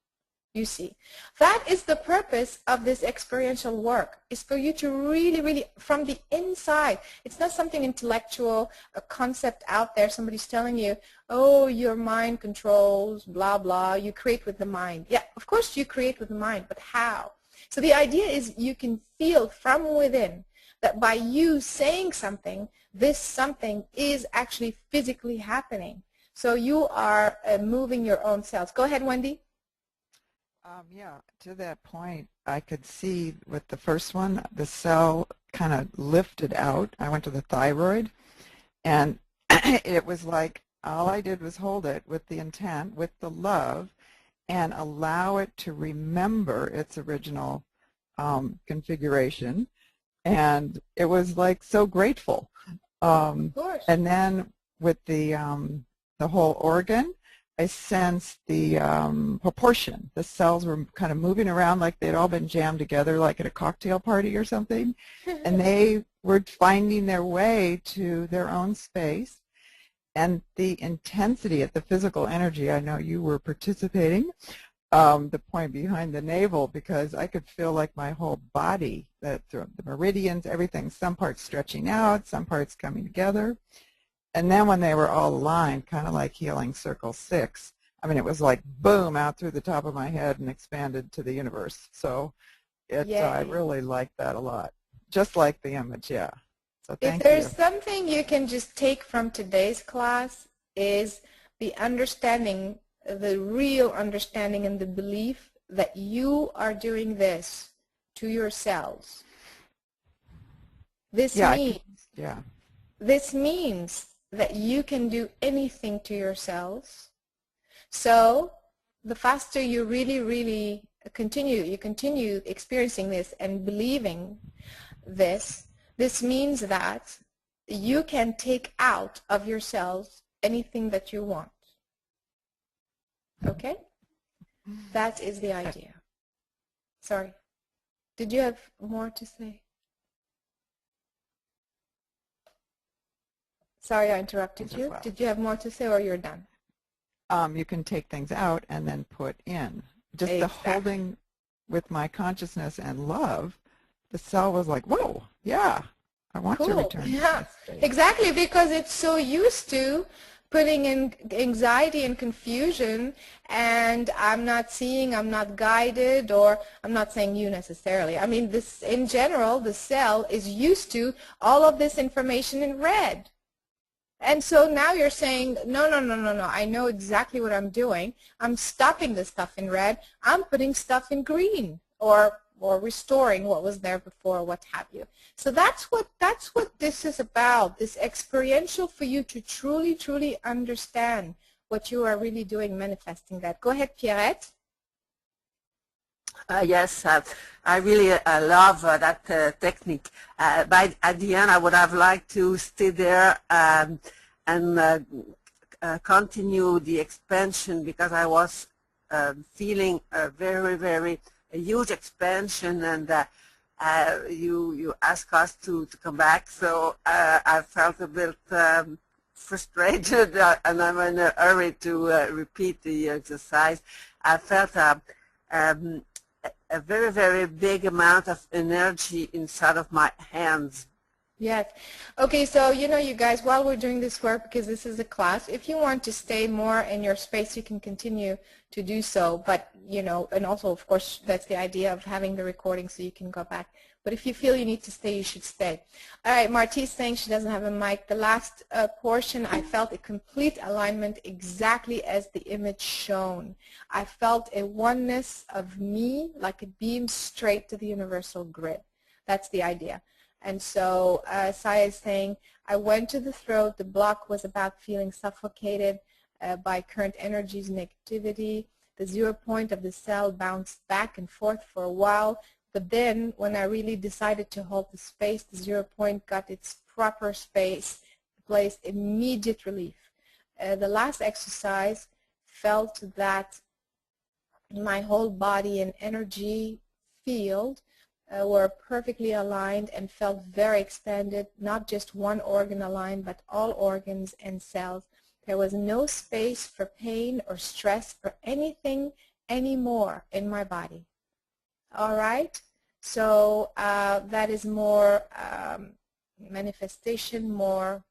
A: You see, that is the purpose of this experiential work, is for you to really, really, from the inside. It's not something intellectual, a concept out there, somebody's telling you, oh, your mind controls, blah, blah, you create with the mind. Yeah, of course you create with the mind, but how? So the idea is you can feel from within that by you saying something, this something is actually physically happening. So you are moving your own cells. Go ahead, Wendy.
H: Yeah, to that point, I could see with the first one, the cell kind of lifted out. I went to the thyroid, and it was like all I did was hold it with the intent, with the love, and allow it to remember its original configuration. And it was like so grateful.
A: Of course.
H: And then with the whole organ, I sensed the proportion. The cells were kind of moving around like they'd all been jammed together like at a cocktail party or something. And they were finding their way to their own space. And the intensity at the physical energy, I know you were participating, the point behind the navel, because I could feel like my whole body, the meridians, everything, some parts stretching out, some parts coming together. And then when they were all aligned, kind of like Healing Circle 6, I mean, it was like boom, out through the top of my head and expanded to the universe. So I really liked that a lot, just like the image, yeah. So thank you.
A: If there's something you can just take from today's class is the understanding, the real understanding and the belief that you are doing this to your cells. This means that you can do anything to your cells. So the faster you really continue experiencing this and believing this, this means that you can take out of your cells anything that you want. Okay? That is the idea. Sorry. Did you have more to say? Sorry I interrupted you. Did you have more to say, or you're done?
H: You can take things out and then put in. Just the holding with my consciousness and love, the cell was like, whoa, yeah, I want to return to that state.
A: Exactly, because it's so used to putting in anxiety and confusion, and I'm not seeing, I'm not guided, or I'm not saying you necessarily. I mean, this in general, the cell is used to all of this information in red. And so now you're saying, no, I know exactly what I'm doing. I'm stopping the stuff in red. I'm putting stuff in green, or restoring what was there before, what have you. So that's what this is about, this experiential for you to truly understand what you are really doing, manifesting that. Go ahead, Pierrette.
I: Yes, I really love that technique. But at the end, I would have liked to stay there and continue the expansion, because I was feeling a very huge expansion, and you asked us to come back, so I felt a bit frustrated, and I'm in a hurry to repeat the exercise. I felt a very big amount of energy inside of my hands.
A: Yes. Okay, so you guys, while we're doing this work, because this is a class, if you want to stay more in your space, you can continue to do so. But, and also, of course, that's the idea of having the recording so you can go back. But if you feel you need to stay, you should stay. All right, Martie's saying she doesn't have a mic. The last portion, I felt a complete alignment exactly as the image shown. I felt a oneness of me, like it beams straight to the universal grid. That's the idea. And so Saya is saying, I went to the throat. The block was about feeling suffocated by current energies, negativity. The 0 point of the cell bounced back and forth for a while, but then when I really decided to hold the space, the 0 point got its proper place, immediate relief. The last exercise felt that my whole body and energy field were perfectly aligned and felt very expanded, not just one organ aligned, but all organs and cells. There was no space for pain or stress or anything anymore in my body. All right, so that is more manifestation, more.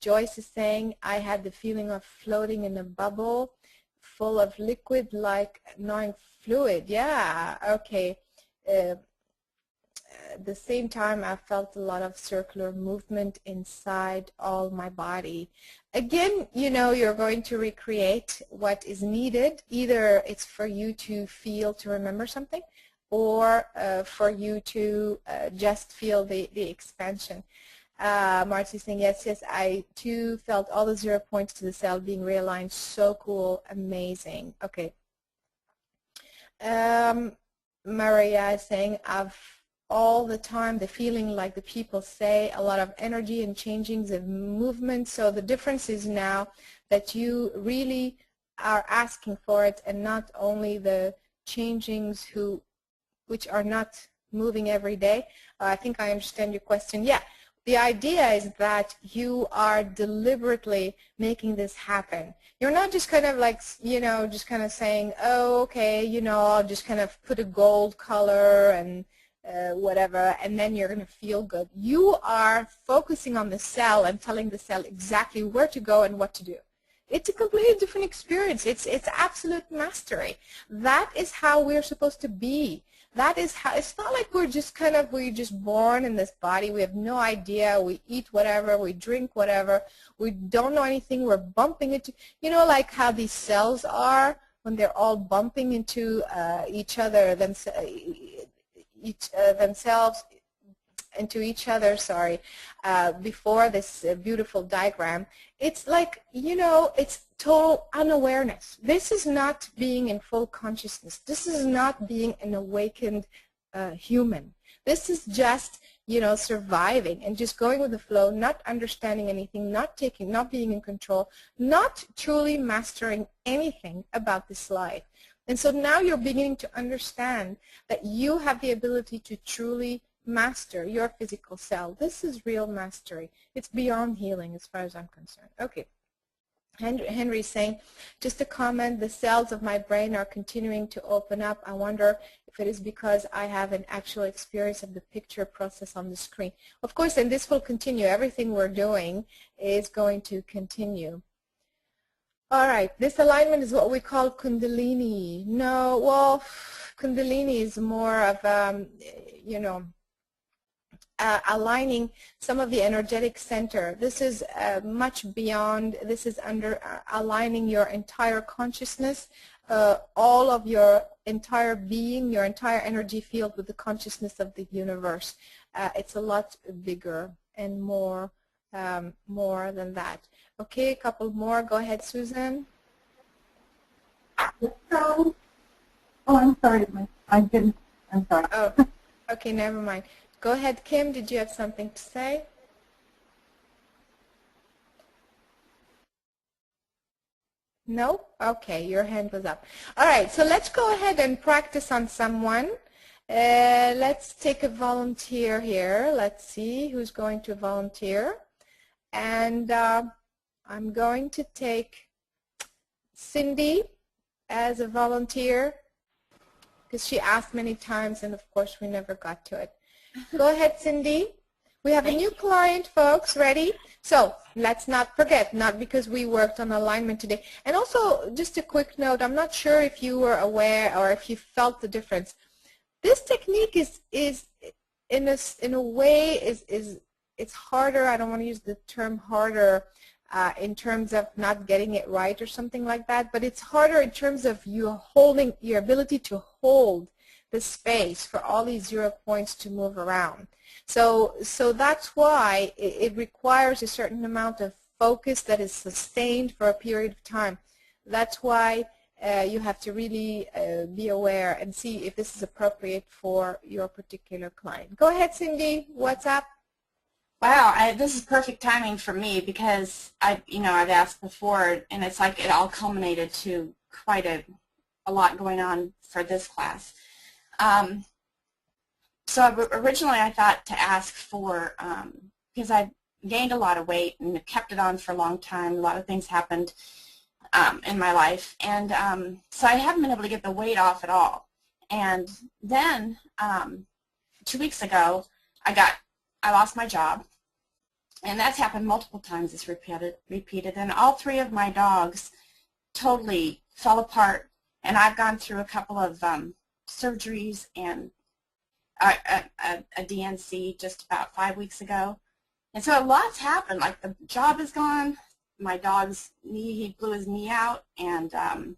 A: Joyce is saying, I had the feeling of floating in a bubble full of liquid like gnawing fluid. Yeah, okay. At the same time, I felt a lot of circular movement inside all my body. Again, you know, you're going to recreate what is needed. Either it's for you to feel, to remember something, or for you to just feel the expansion. Marcy's saying, yes, I too felt all the 0 points to the cell being realigned. So cool, amazing. Okay. Maria is saying, I've all the time the feeling like the people say, a lot of energy and changings of movement. So the difference is now that you really are asking for it, and not only the changings which are not moving every day. I think I understand your question. Yeah. The idea is that you are deliberately making this happen. You're not just kind of like, you know, just kind of saying, oh, okay, you know, I'll just kind of put a gold color and whatever, and then you're going to feel good. You are focusing on the cell and telling the cell exactly where to go and what to do. It's a completely different experience. It's absolute mastery. That is how we're supposed to be. That is how, it's not like we're just born in this body. We have no idea. We eat whatever, we drink whatever. We don't know anything. We're bumping into, you know, like how these cells are when they're all bumping into each other, themselves, into each other, sorry, before this beautiful diagram. It's like, you know, it's total unawareness. This is not being in full consciousness. This is not being an awakened human. This is just, you know, surviving and just going with the flow, not understanding anything, not being in control, not truly mastering anything about this life. And so now you're beginning to understand that you have the ability to truly master your physical cell. This is real mastery. It's beyond healing as far as I'm concerned. Okay. Henry's saying, just a comment, the cells of my brain are continuing to open up. I wonder if it is because I have an actual experience of the picture process on the screen. Of course, and this will continue. Everything we're doing is going to continue. All right, this alignment is what we call Kundalini. No, well, Kundalini is more of, you know, aligning some of the energetic center. This is much beyond. This is under aligning your entire consciousness, all of your entire being, your entire energy field with the consciousness of the universe. It's a lot bigger and more than that. Okay, a couple more. Go ahead, Susan.
E: So, oh, I'm sorry. I'm sorry.
A: Oh, okay, never mind. Go ahead, Kim. Did you have something to say? No? Okay, your hand was up. All right, so let's go ahead and practice on someone. Let's take a volunteer here. Let's see who's going to volunteer. And I'm going to take Cindy as a volunteer because she asked many times, and of course we never got to it. Go ahead, Cindy. We have a new client, folks. Ready? So let's not forget, not because we worked on alignment today. And also, just a quick note, I'm not sure if you were aware or if you felt the difference. This technique is in a way, it's harder. I don't want to use the term harder in terms of not getting it right or something like that, but it's harder in terms of your ability to hold the space for all these 0 points to move around. So that's why it requires a certain amount of focus that is sustained for a period of time. That's why you have to really be aware and see if this is appropriate for your particular client. Go ahead, Cindy. What's up?
J: Wow, this is perfect timing for me because I've asked before, and it's like it all culminated to quite a lot going on for this class. So originally I thought to ask for, because I've gained a lot of weight and kept it on for a long time. A lot of things happened in my life, and so I haven't been able to get the weight off at all. And then 2 weeks ago, I lost my job. And that's happened multiple times. It's repeated. And all 3 of my dogs totally fell apart. And I've gone through a couple of surgeries and a DNC just about 5 weeks ago. And so a lot's happened. Like the job is gone. My dog's knee, he blew his knee out. And so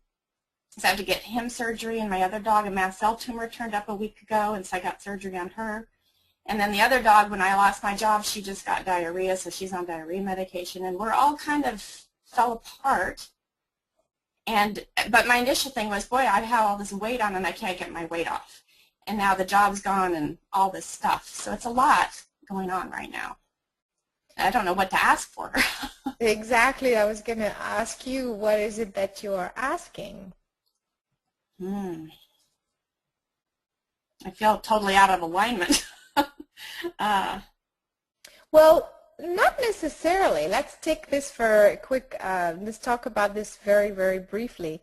J: I had to get him surgery. And my other dog, a mast cell tumor, turned up a week ago. And so I got surgery on her. And then the other dog, when I lost my job, she just got diarrhea, so she's on diarrhea medication. And we're all kind of fell apart. But my initial thing was, boy, I have all this weight on and I can't get my weight off. And now the job's gone and all this stuff. So it's a lot going on right now. I don't know what to ask for.
A: Exactly. I was going to ask you, what is it that you are asking?
J: I feel totally out of alignment.
A: Well, not necessarily. Let's take this for a quick, let's talk about this very, very briefly.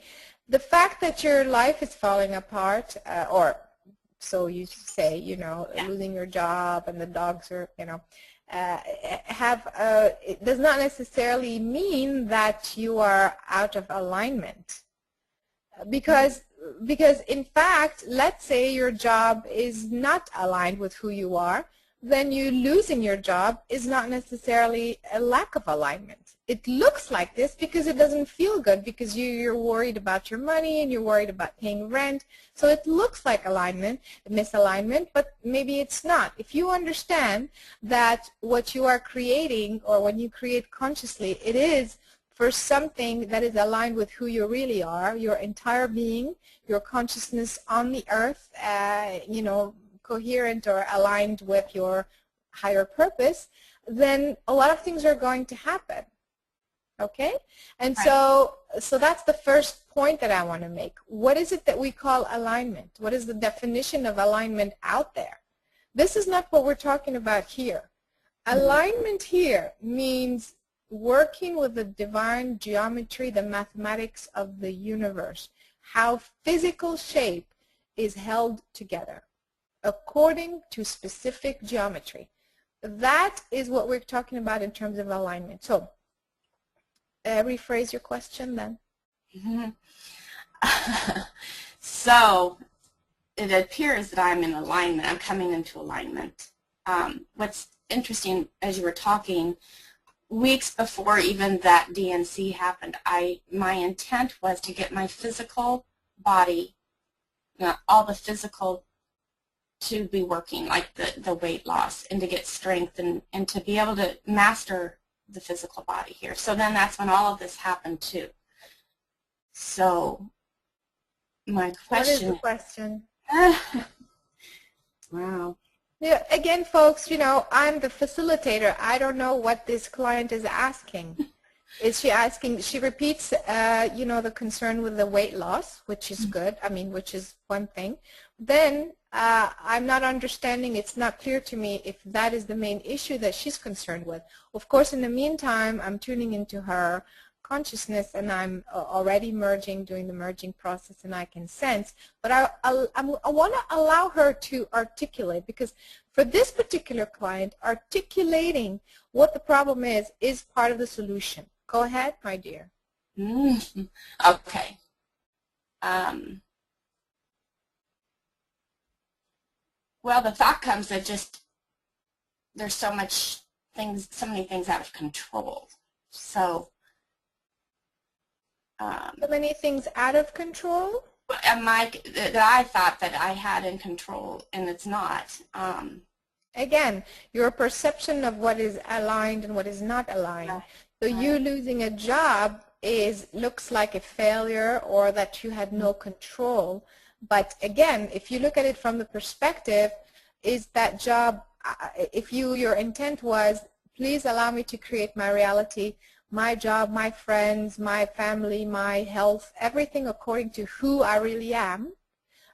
A: The fact that your life is falling apart, or so you say, losing your job and the dogs are, it does not necessarily mean that you are out of alignment. Because in fact, let's say your job is not aligned with who you are, then you losing your job is not necessarily a lack of alignment. It looks like this because it doesn't feel good, because you're worried about your money and you're worried about paying rent. So it looks like misalignment, but maybe it's not. If you understand that what you are creating, or when you create consciously, it is for something that is aligned with who you really are, your entire being, your consciousness on the earth, coherent or aligned with your higher purpose, then a lot of things are going to happen. Okay? And right. So that's the first point that I want to make. What is it that we call alignment? What is the definition of alignment out there? This is not what we're talking about here. Alignment here means working with the divine geometry, the mathematics of the universe, how physical shape is held together according to specific geometry. That is what we're talking about in terms of alignment. So, rephrase your question then.
J: So, it appears that I'm in alignment. I'm coming into alignment. What's interesting, as you were talking, weeks before even that DNC happened, my intent was to get my physical body, all the physical, to be working, like the weight loss, and to get strength and to be able to master the physical body here. So then that's when all of this happened too. So my question.
A: What is the question?
J: Wow.
A: Yeah, again, folks, I'm the facilitator. I don't know what this client is asking. Is she asking, she repeats, the concern with the weight loss, which is good, which is one thing. Then I'm not understanding, it's not clear to me if that is the main issue that she's concerned with. Of course, in the meantime, I'm tuning into her consciousness, and I'm already merging, doing the merging process, and I can sense. But I want to allow her to articulate, because for this particular client, articulating what the problem is part of the solution. Go ahead, my dear.
J: Okay. Well, the thought comes that just there's so many things out of control. So
A: many things out of control?
J: That I thought that I had in control, and it's not.
A: Again, your perception of what is aligned and what is not aligned. So you losing a job looks like a failure or that you had no control. But again, if you look at it from the perspective, is that job, if your intent was, please allow me to create my reality, my job, my friends, my family, my health, everything according to who I really am,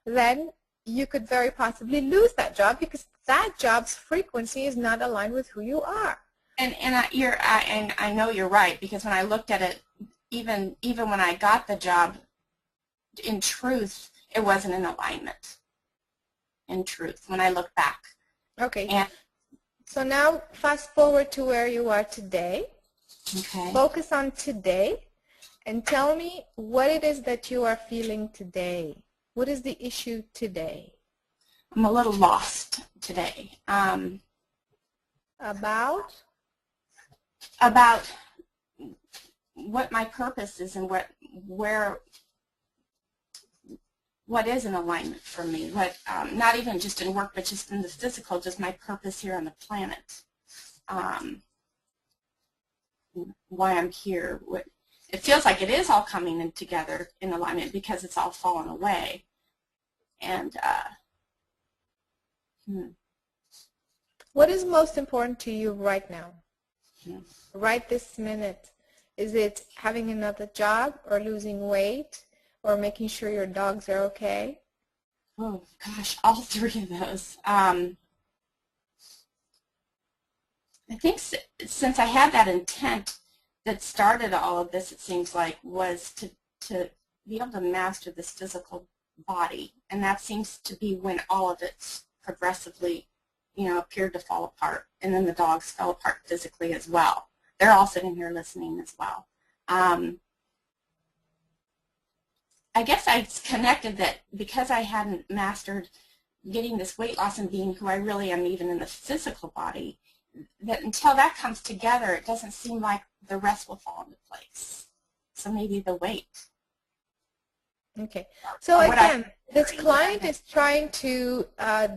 A: then you could very possibly lose that job because that job's frequency is not aligned with who you are.
J: And I know you're right, because when I looked at it, even when I got the job, in truth, it wasn't in alignment. In truth, when I look back.
A: Okay.
J: And,
A: so now fast forward to where you are today.
J: okay.
A: Focus on today and tell me what it is that you are feeling today. What is the issue today?
J: I'm a little lost today.
A: About
J: what my purpose is and what is an alignment for me. What not even just in work, but just in the physical, just my purpose here on the planet. Why I'm here. It feels like it is all coming in together in alignment because it's all fallen away. And
A: what is most important to you right now? Right this minute? Is it having another job or losing weight or making sure your dogs are okay?
J: Oh gosh, all three of those. I think since I had that intent that started all of this, it seems like, was to be able to master this physical body, and that seems to be when all of it progressively, appeared to fall apart, and then the dogs fell apart physically as well. They're all sitting here listening as well. I guess I connected that because I hadn't mastered getting this weight loss and being who I really am even in the physical body, that until that comes together, it doesn't seem like the rest will fall into place. So maybe the weight.
A: Okay. So again, this client is trying to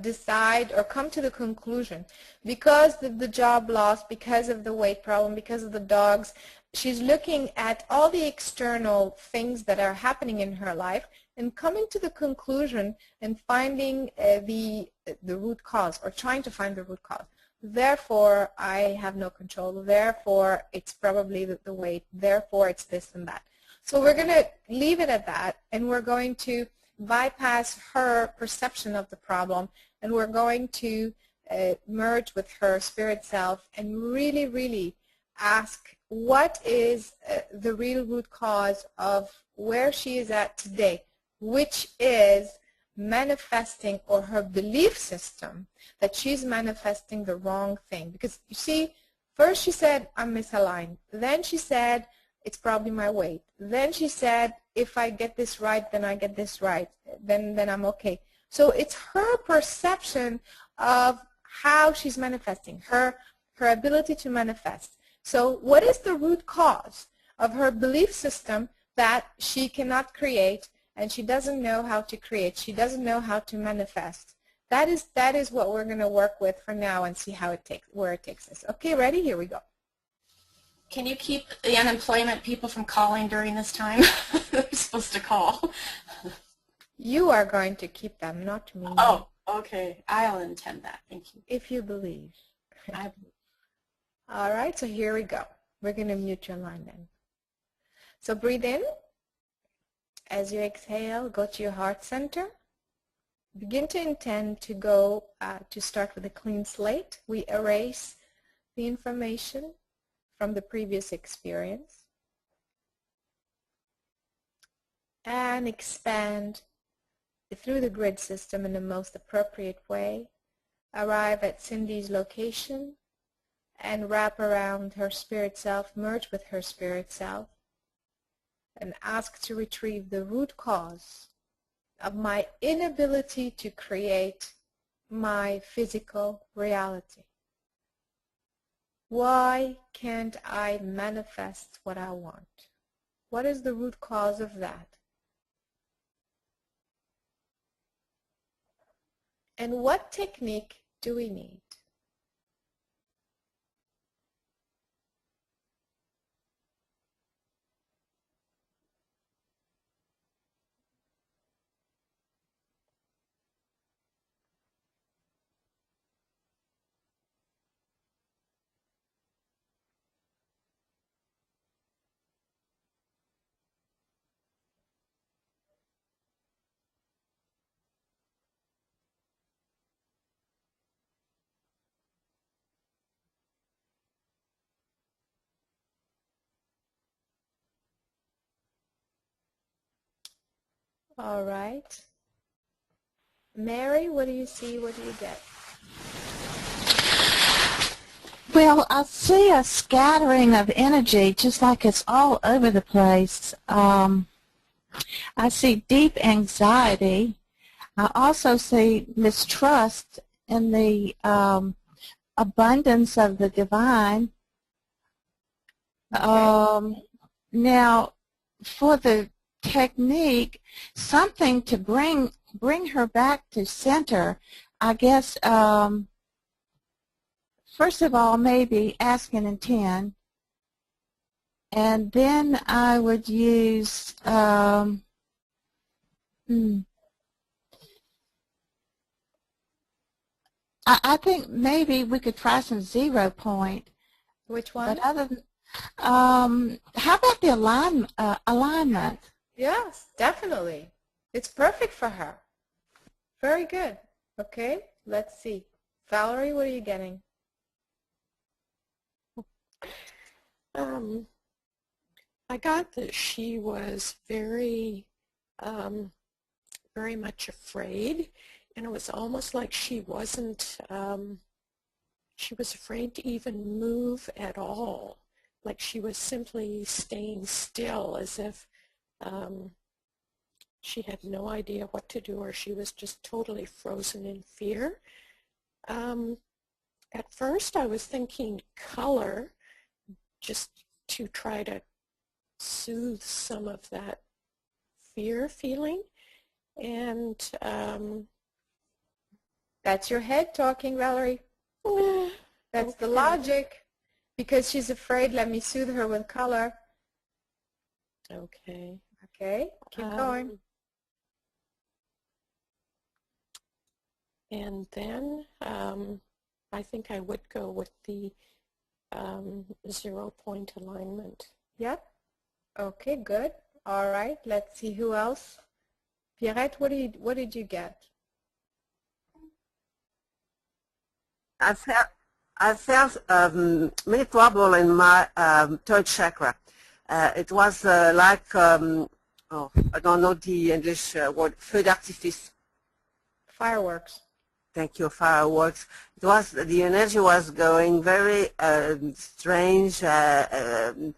A: decide or come to the conclusion, because of the job loss, because of the weight problem, because of the dogs, she's looking at all the external things that are happening in her life and coming to the conclusion and finding the root cause, or trying to find the root cause. Therefore, I have no control. Therefore, it's probably the weight. Therefore, it's this and that. So we're going to leave it at that, and we're going to bypass her perception of the problem, and we're going to merge with her spirit self and really, really ask what is the real root cause of where she is at today, which is manifesting, or her belief system that she's manifesting the wrong thing. Because you see, first she said, I'm misaligned. Then she said, it's probably my weight. Then she said, if I get this right, then I get this right. Then I'm okay. So it's her perception of how she's manifesting, her ability to manifest. So what is the root cause of her belief system that she cannot create, and she doesn't know how to create? She doesn't know how to manifest. That is what we're going to work with for now and see where it takes us. Okay, ready? Here we go.
J: Can you keep the unemployment people from calling during this time? They're supposed to call.
A: You are going to keep them, not me.
J: Oh, okay. I'll intend that. Thank you.
A: If you believe.
J: I believe.
A: All right, so here we go. We're going to mute your line then. So breathe in. As you exhale, go to your heart center. Begin to intend to go to start with a clean slate. We erase the information from the previous experience and expand through the grid system in the most appropriate way. Arrive at Cindy's location and wrap around her spirit self, merge with her spirit self, and ask to retrieve the root cause of my inability to create my physical reality. Why can't I manifest what I want? What is the root cause of that? And what technique do we need? All right. Mary, what do you see? What do you get?
K: Well, I see a scattering of energy, just like it's all over the place. I see deep anxiety. I also see mistrust in the abundance of the divine. Now, for the technique, something to bring her back to center, I guess. First of all, maybe ask and intend, and then I would use I think maybe we could try some 0 point.
A: Which one?
K: But other than, how about the alignment?
A: Yes, definitely. It's perfect for her. Very good. Okay, let's see. Valerie, what are you getting?
L: I got that she was very much afraid, and it was almost like she wasn't, she was afraid to even move at all, like she was simply staying still, as if she had no idea what to do, or she was just totally frozen in fear. At first I was thinking color, just to try to soothe some of that fear feeling. And
A: that's your head talking, Valerie. That's the logic. Because she's afraid, let me soothe her with color.
L: Okay.
A: Okay, keep going.
L: And then I think I would go with the 0 point alignment.
A: Yep. Okay, good. All right. Let's see who else. Pierrette, what did you get?
I: I felt many trouble in my third chakra. It was like I don't know the English word, feu d'artifice.
A: Fireworks.
I: Thank you, fireworks. It was, the energy was going very strange, no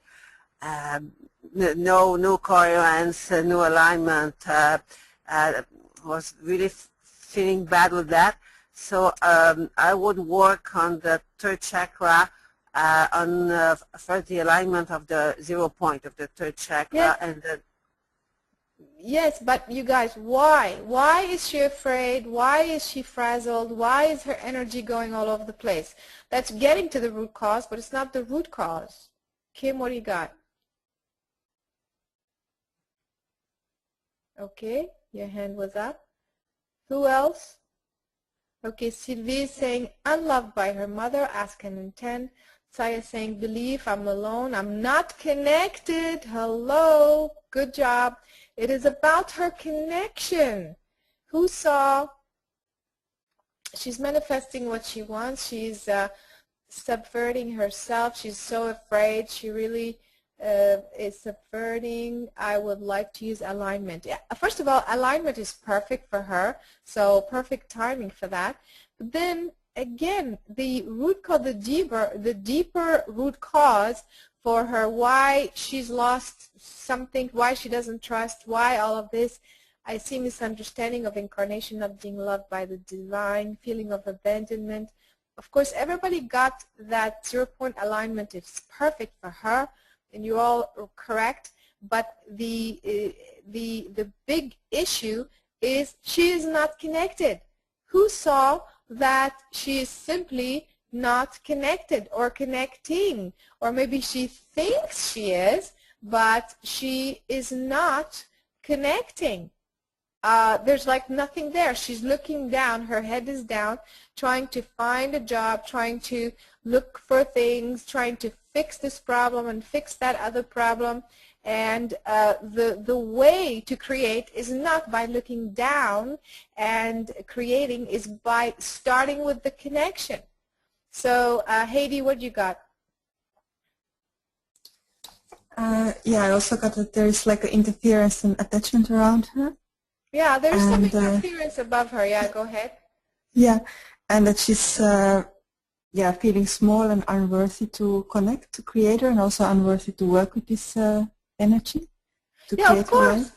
I: coherence, no alignment. Was really feeling bad with that. So I would work on the third chakra, on first the alignment of the 0 point of the third chakra.
A: Yes.
I: And the
A: Yes, but you guys, why? Why is she afraid? Why is she frazzled? Why is her energy going all over the place? That's getting to the root cause, but it's not the root cause. Kim, what do you got? Okay, your hand was up. Who else? Okay, Sylvie is saying, unloved by her mother, ask and intend. Saya saying, believe, I'm alone, I'm not connected. Hello, good job. It is about her connection. Who saw? She's manifesting what she wants. She's subverting herself. She's so afraid. She really is subverting. I would like to use alignment. Yeah, first of all, alignment is perfect for her, so perfect timing for that. But then again, the root cause, the deeper root cause for her, why she's lost something, why she doesn't trust, why all of this. I see misunderstanding of incarnation, not being loved by the divine, feeling of abandonment. Of course, everybody got that 0 point alignment. It's perfect for her, and you're all correct. But the big issue is she is not connected. Who saw that she is simply not connected or connecting? Or maybe she thinks she is, but she is not connecting. There's like nothing there. She's looking down, her head is down, trying to find a job, trying to look for things, trying to fix this problem and fix that other problem. And the way to create is not by looking down and creating, is by starting with the connection. So Heidi, what you got?
M: Yeah, I also got that there's like an interference and attachment around her.
A: Yeah, there's some interference above her. Yeah, go ahead.
M: Yeah, and that she's yeah, feeling small and unworthy to connect to Creator, and also unworthy to work with this energy to
A: Yeah,
M: create
A: of course.
M: life.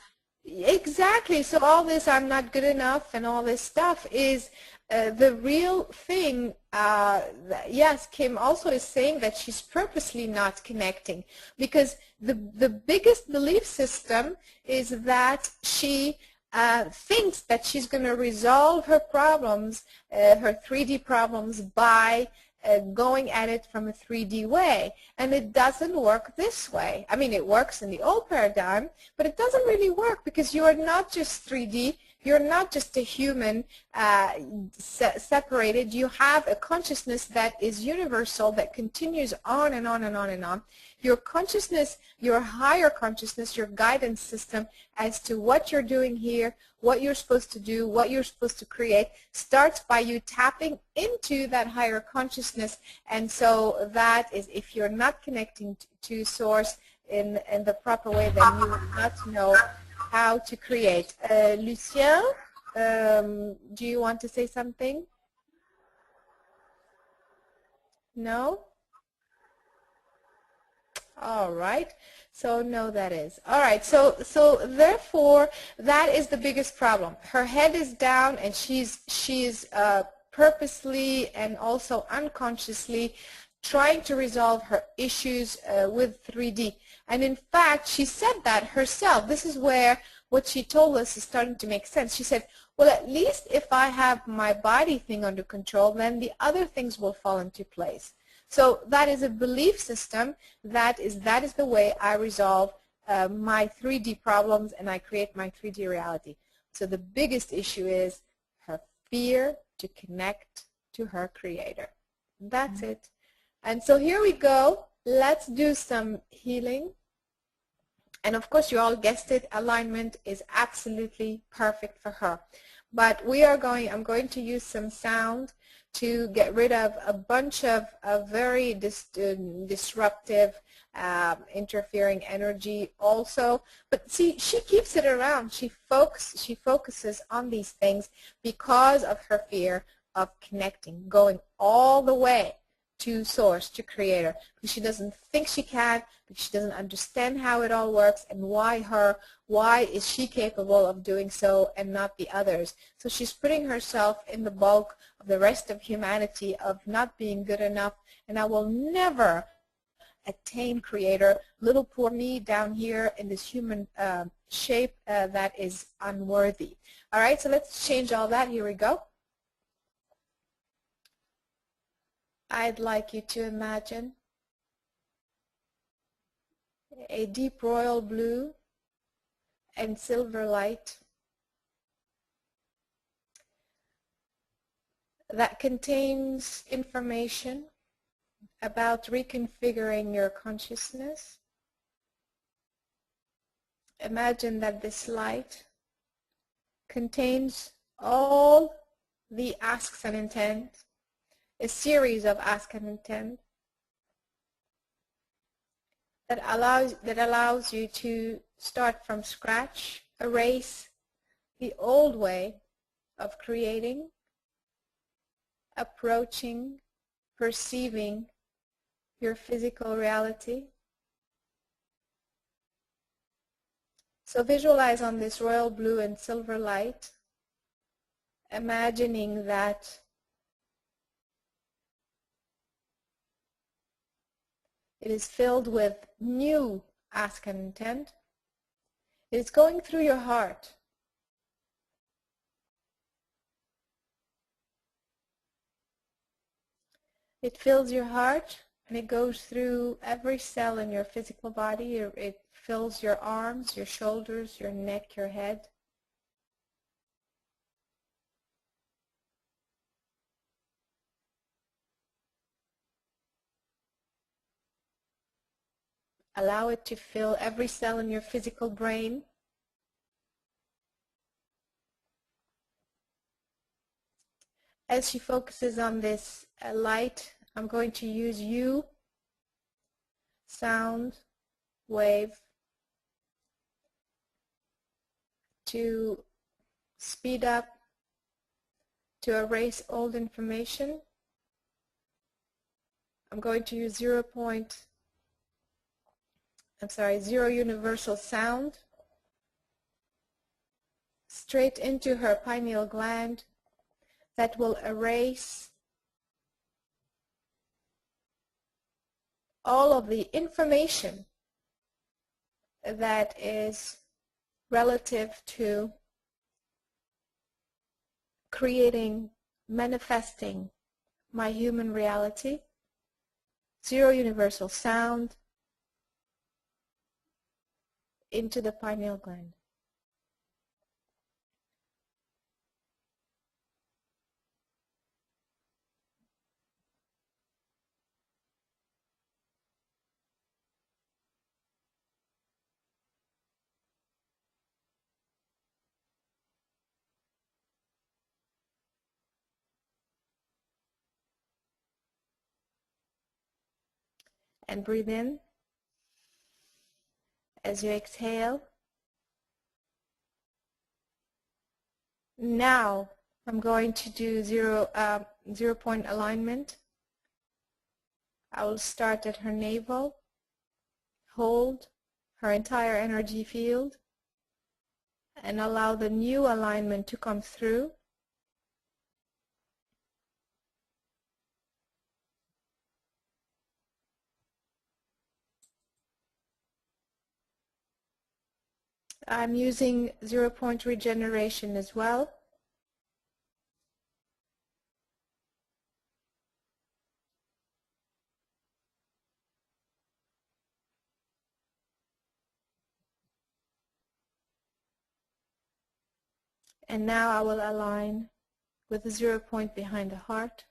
A: Exactly. So all this "I'm not good enough" and all this stuff is the real thing. Yes, Kim also is saying that she's purposely not connecting, because the biggest belief system is that she thinks that she's going to resolve her problems, her 3D problems, by going at it from a 3D way. And it doesn't work this way. I mean, it works in the old paradigm, but it doesn't really work, because you are not just 3D. You're not just a human separated. You have a consciousness that is universal, that continues on and on and on and on. Your consciousness, your higher consciousness, your guidance system as to what you're doing here, what you're supposed to do, what you're supposed to create, starts by you tapping into that higher consciousness. And so that is, if you're not connecting to Source in the proper way, then you will not know how to create. Lucien, do you want to say something? No? All right. So no, that is. All right. So therefore, that is the biggest problem. Her head is down, and she's purposely and also unconsciously trying to resolve her issues with 3D. And in fact, she said that herself. This is where what she told us is starting to make sense. She said, well, at least if I have my body thing under control, then the other things will fall into place. So that is a belief system. That is the way I resolve my 3D problems, and I create my 3D reality. So the biggest issue is her fear to connect to her Creator. That's it. And so here we go. Let's do some healing. And of course, you all guessed it, alignment is absolutely perfect for her. But I'm going to use some sound to get rid of a bunch of very disruptive, interfering energy also. But see, she keeps it around. She focuses on these things because of her fear of connecting, going all the way to Source, to Creator, because she doesn't think she can, because she doesn't understand how it all works, and why is she capable of doing so and not the others. So she's putting herself in the bulk of the rest of humanity of not being good enough, and I will never attain Creator. Little poor me down here in this human shape that is unworthy. All right, so let's change all that. Here we go. I'd like you to imagine a deep royal blue and silver light that contains information about reconfiguring your consciousness. Imagine that this light contains all the asks and intents, a series of ask and intent that allows you to start from scratch, erase the old way of creating, approaching, perceiving your physical reality. So visualize on this royal blue and silver light, imagining that it is filled with new ask and intent. It is going through your heart. It fills your heart, and it goes through every cell in your physical body. It fills your arms, your shoulders, your neck, your head. Allow it to fill every cell in your physical brain. As she focuses on this light, I'm going to use you, sound, wave, to speed up, to erase old information. I'm going to use zero universal sound straight into her pineal gland that will erase all of the information that is relative to creating, manifesting my human reality. Zero universal sound into the pineal gland. And breathe in. As you exhale, now I'm going to do zero-point alignment. I will start at her navel, hold her entire energy field, and allow the new alignment to come through. I'm using zero-point regeneration as well. And now I will align with the 0 point behind the heart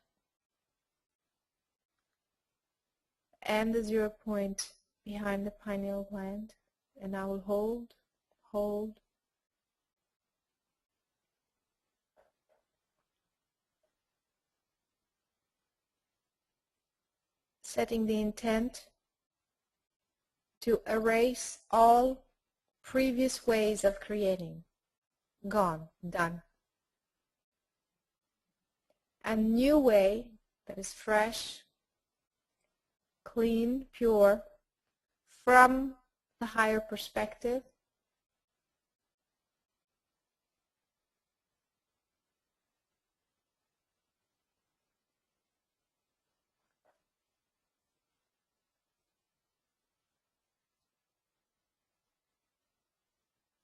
A: and the 0 point behind the pineal gland. And I will hold, hold, setting the intent to erase all previous ways of creating. Gone, done. A new way that is fresh, clean, pure, from the higher perspective.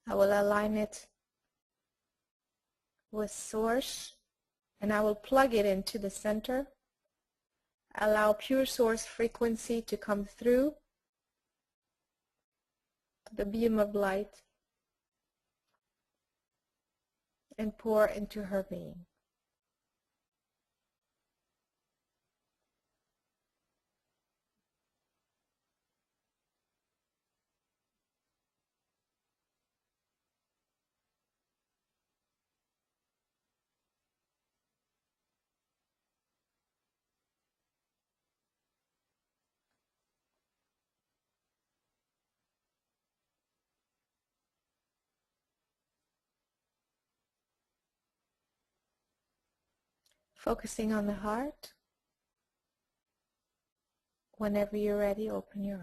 A: I will align it with source, and I will plug it into the center. Allow pure source frequency to come through the beam of light and pour into her being. Focusing on the heart. Whenever you're ready, open your eyes.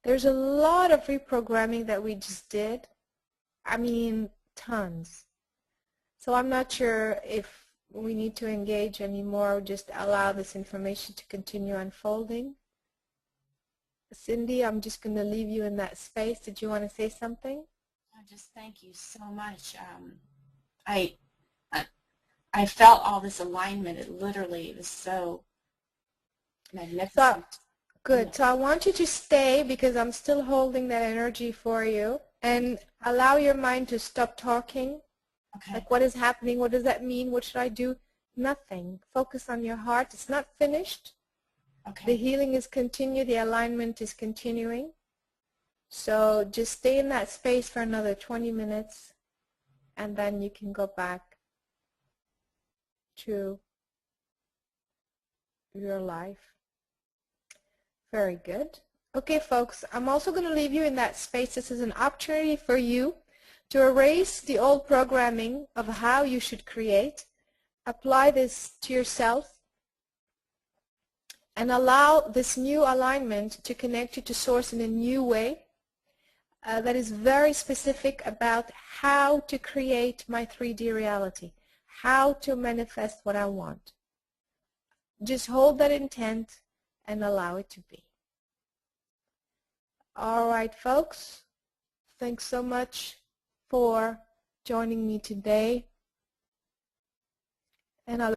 A: There's a lot of reprogramming that we just did. I mean, tons. So I'm not sure if we need to engage anymore or just allow this information to continue unfolding. Cindy, I'm just going to leave you in that space. Did you want to say something?
J: Just thank you so much. I felt all this alignment. It literally was so magnificent.
A: Good. So I want you to stay because I'm still holding that energy for you, and allow your mind to stop talking.
J: Okay.
A: Like, what is happening? What does that mean? What should I do? Nothing. Focus on your heart. It's not finished.
J: Okay.
A: The healing is continuing. The alignment is continuing. So just stay in that space for another 20 minutes, and then you can go back to your life. Very good. Okay, folks, I'm also going to leave you in that space. This is an opportunity for you to erase the old programming of how you should create, apply this to yourself, and allow this new alignment to connect you to Source in a new way that is very specific about how to create my 3D reality, how to manifest what I want. Just hold that intent and allow it to be. All right, folks, thanks so much for joining me today. And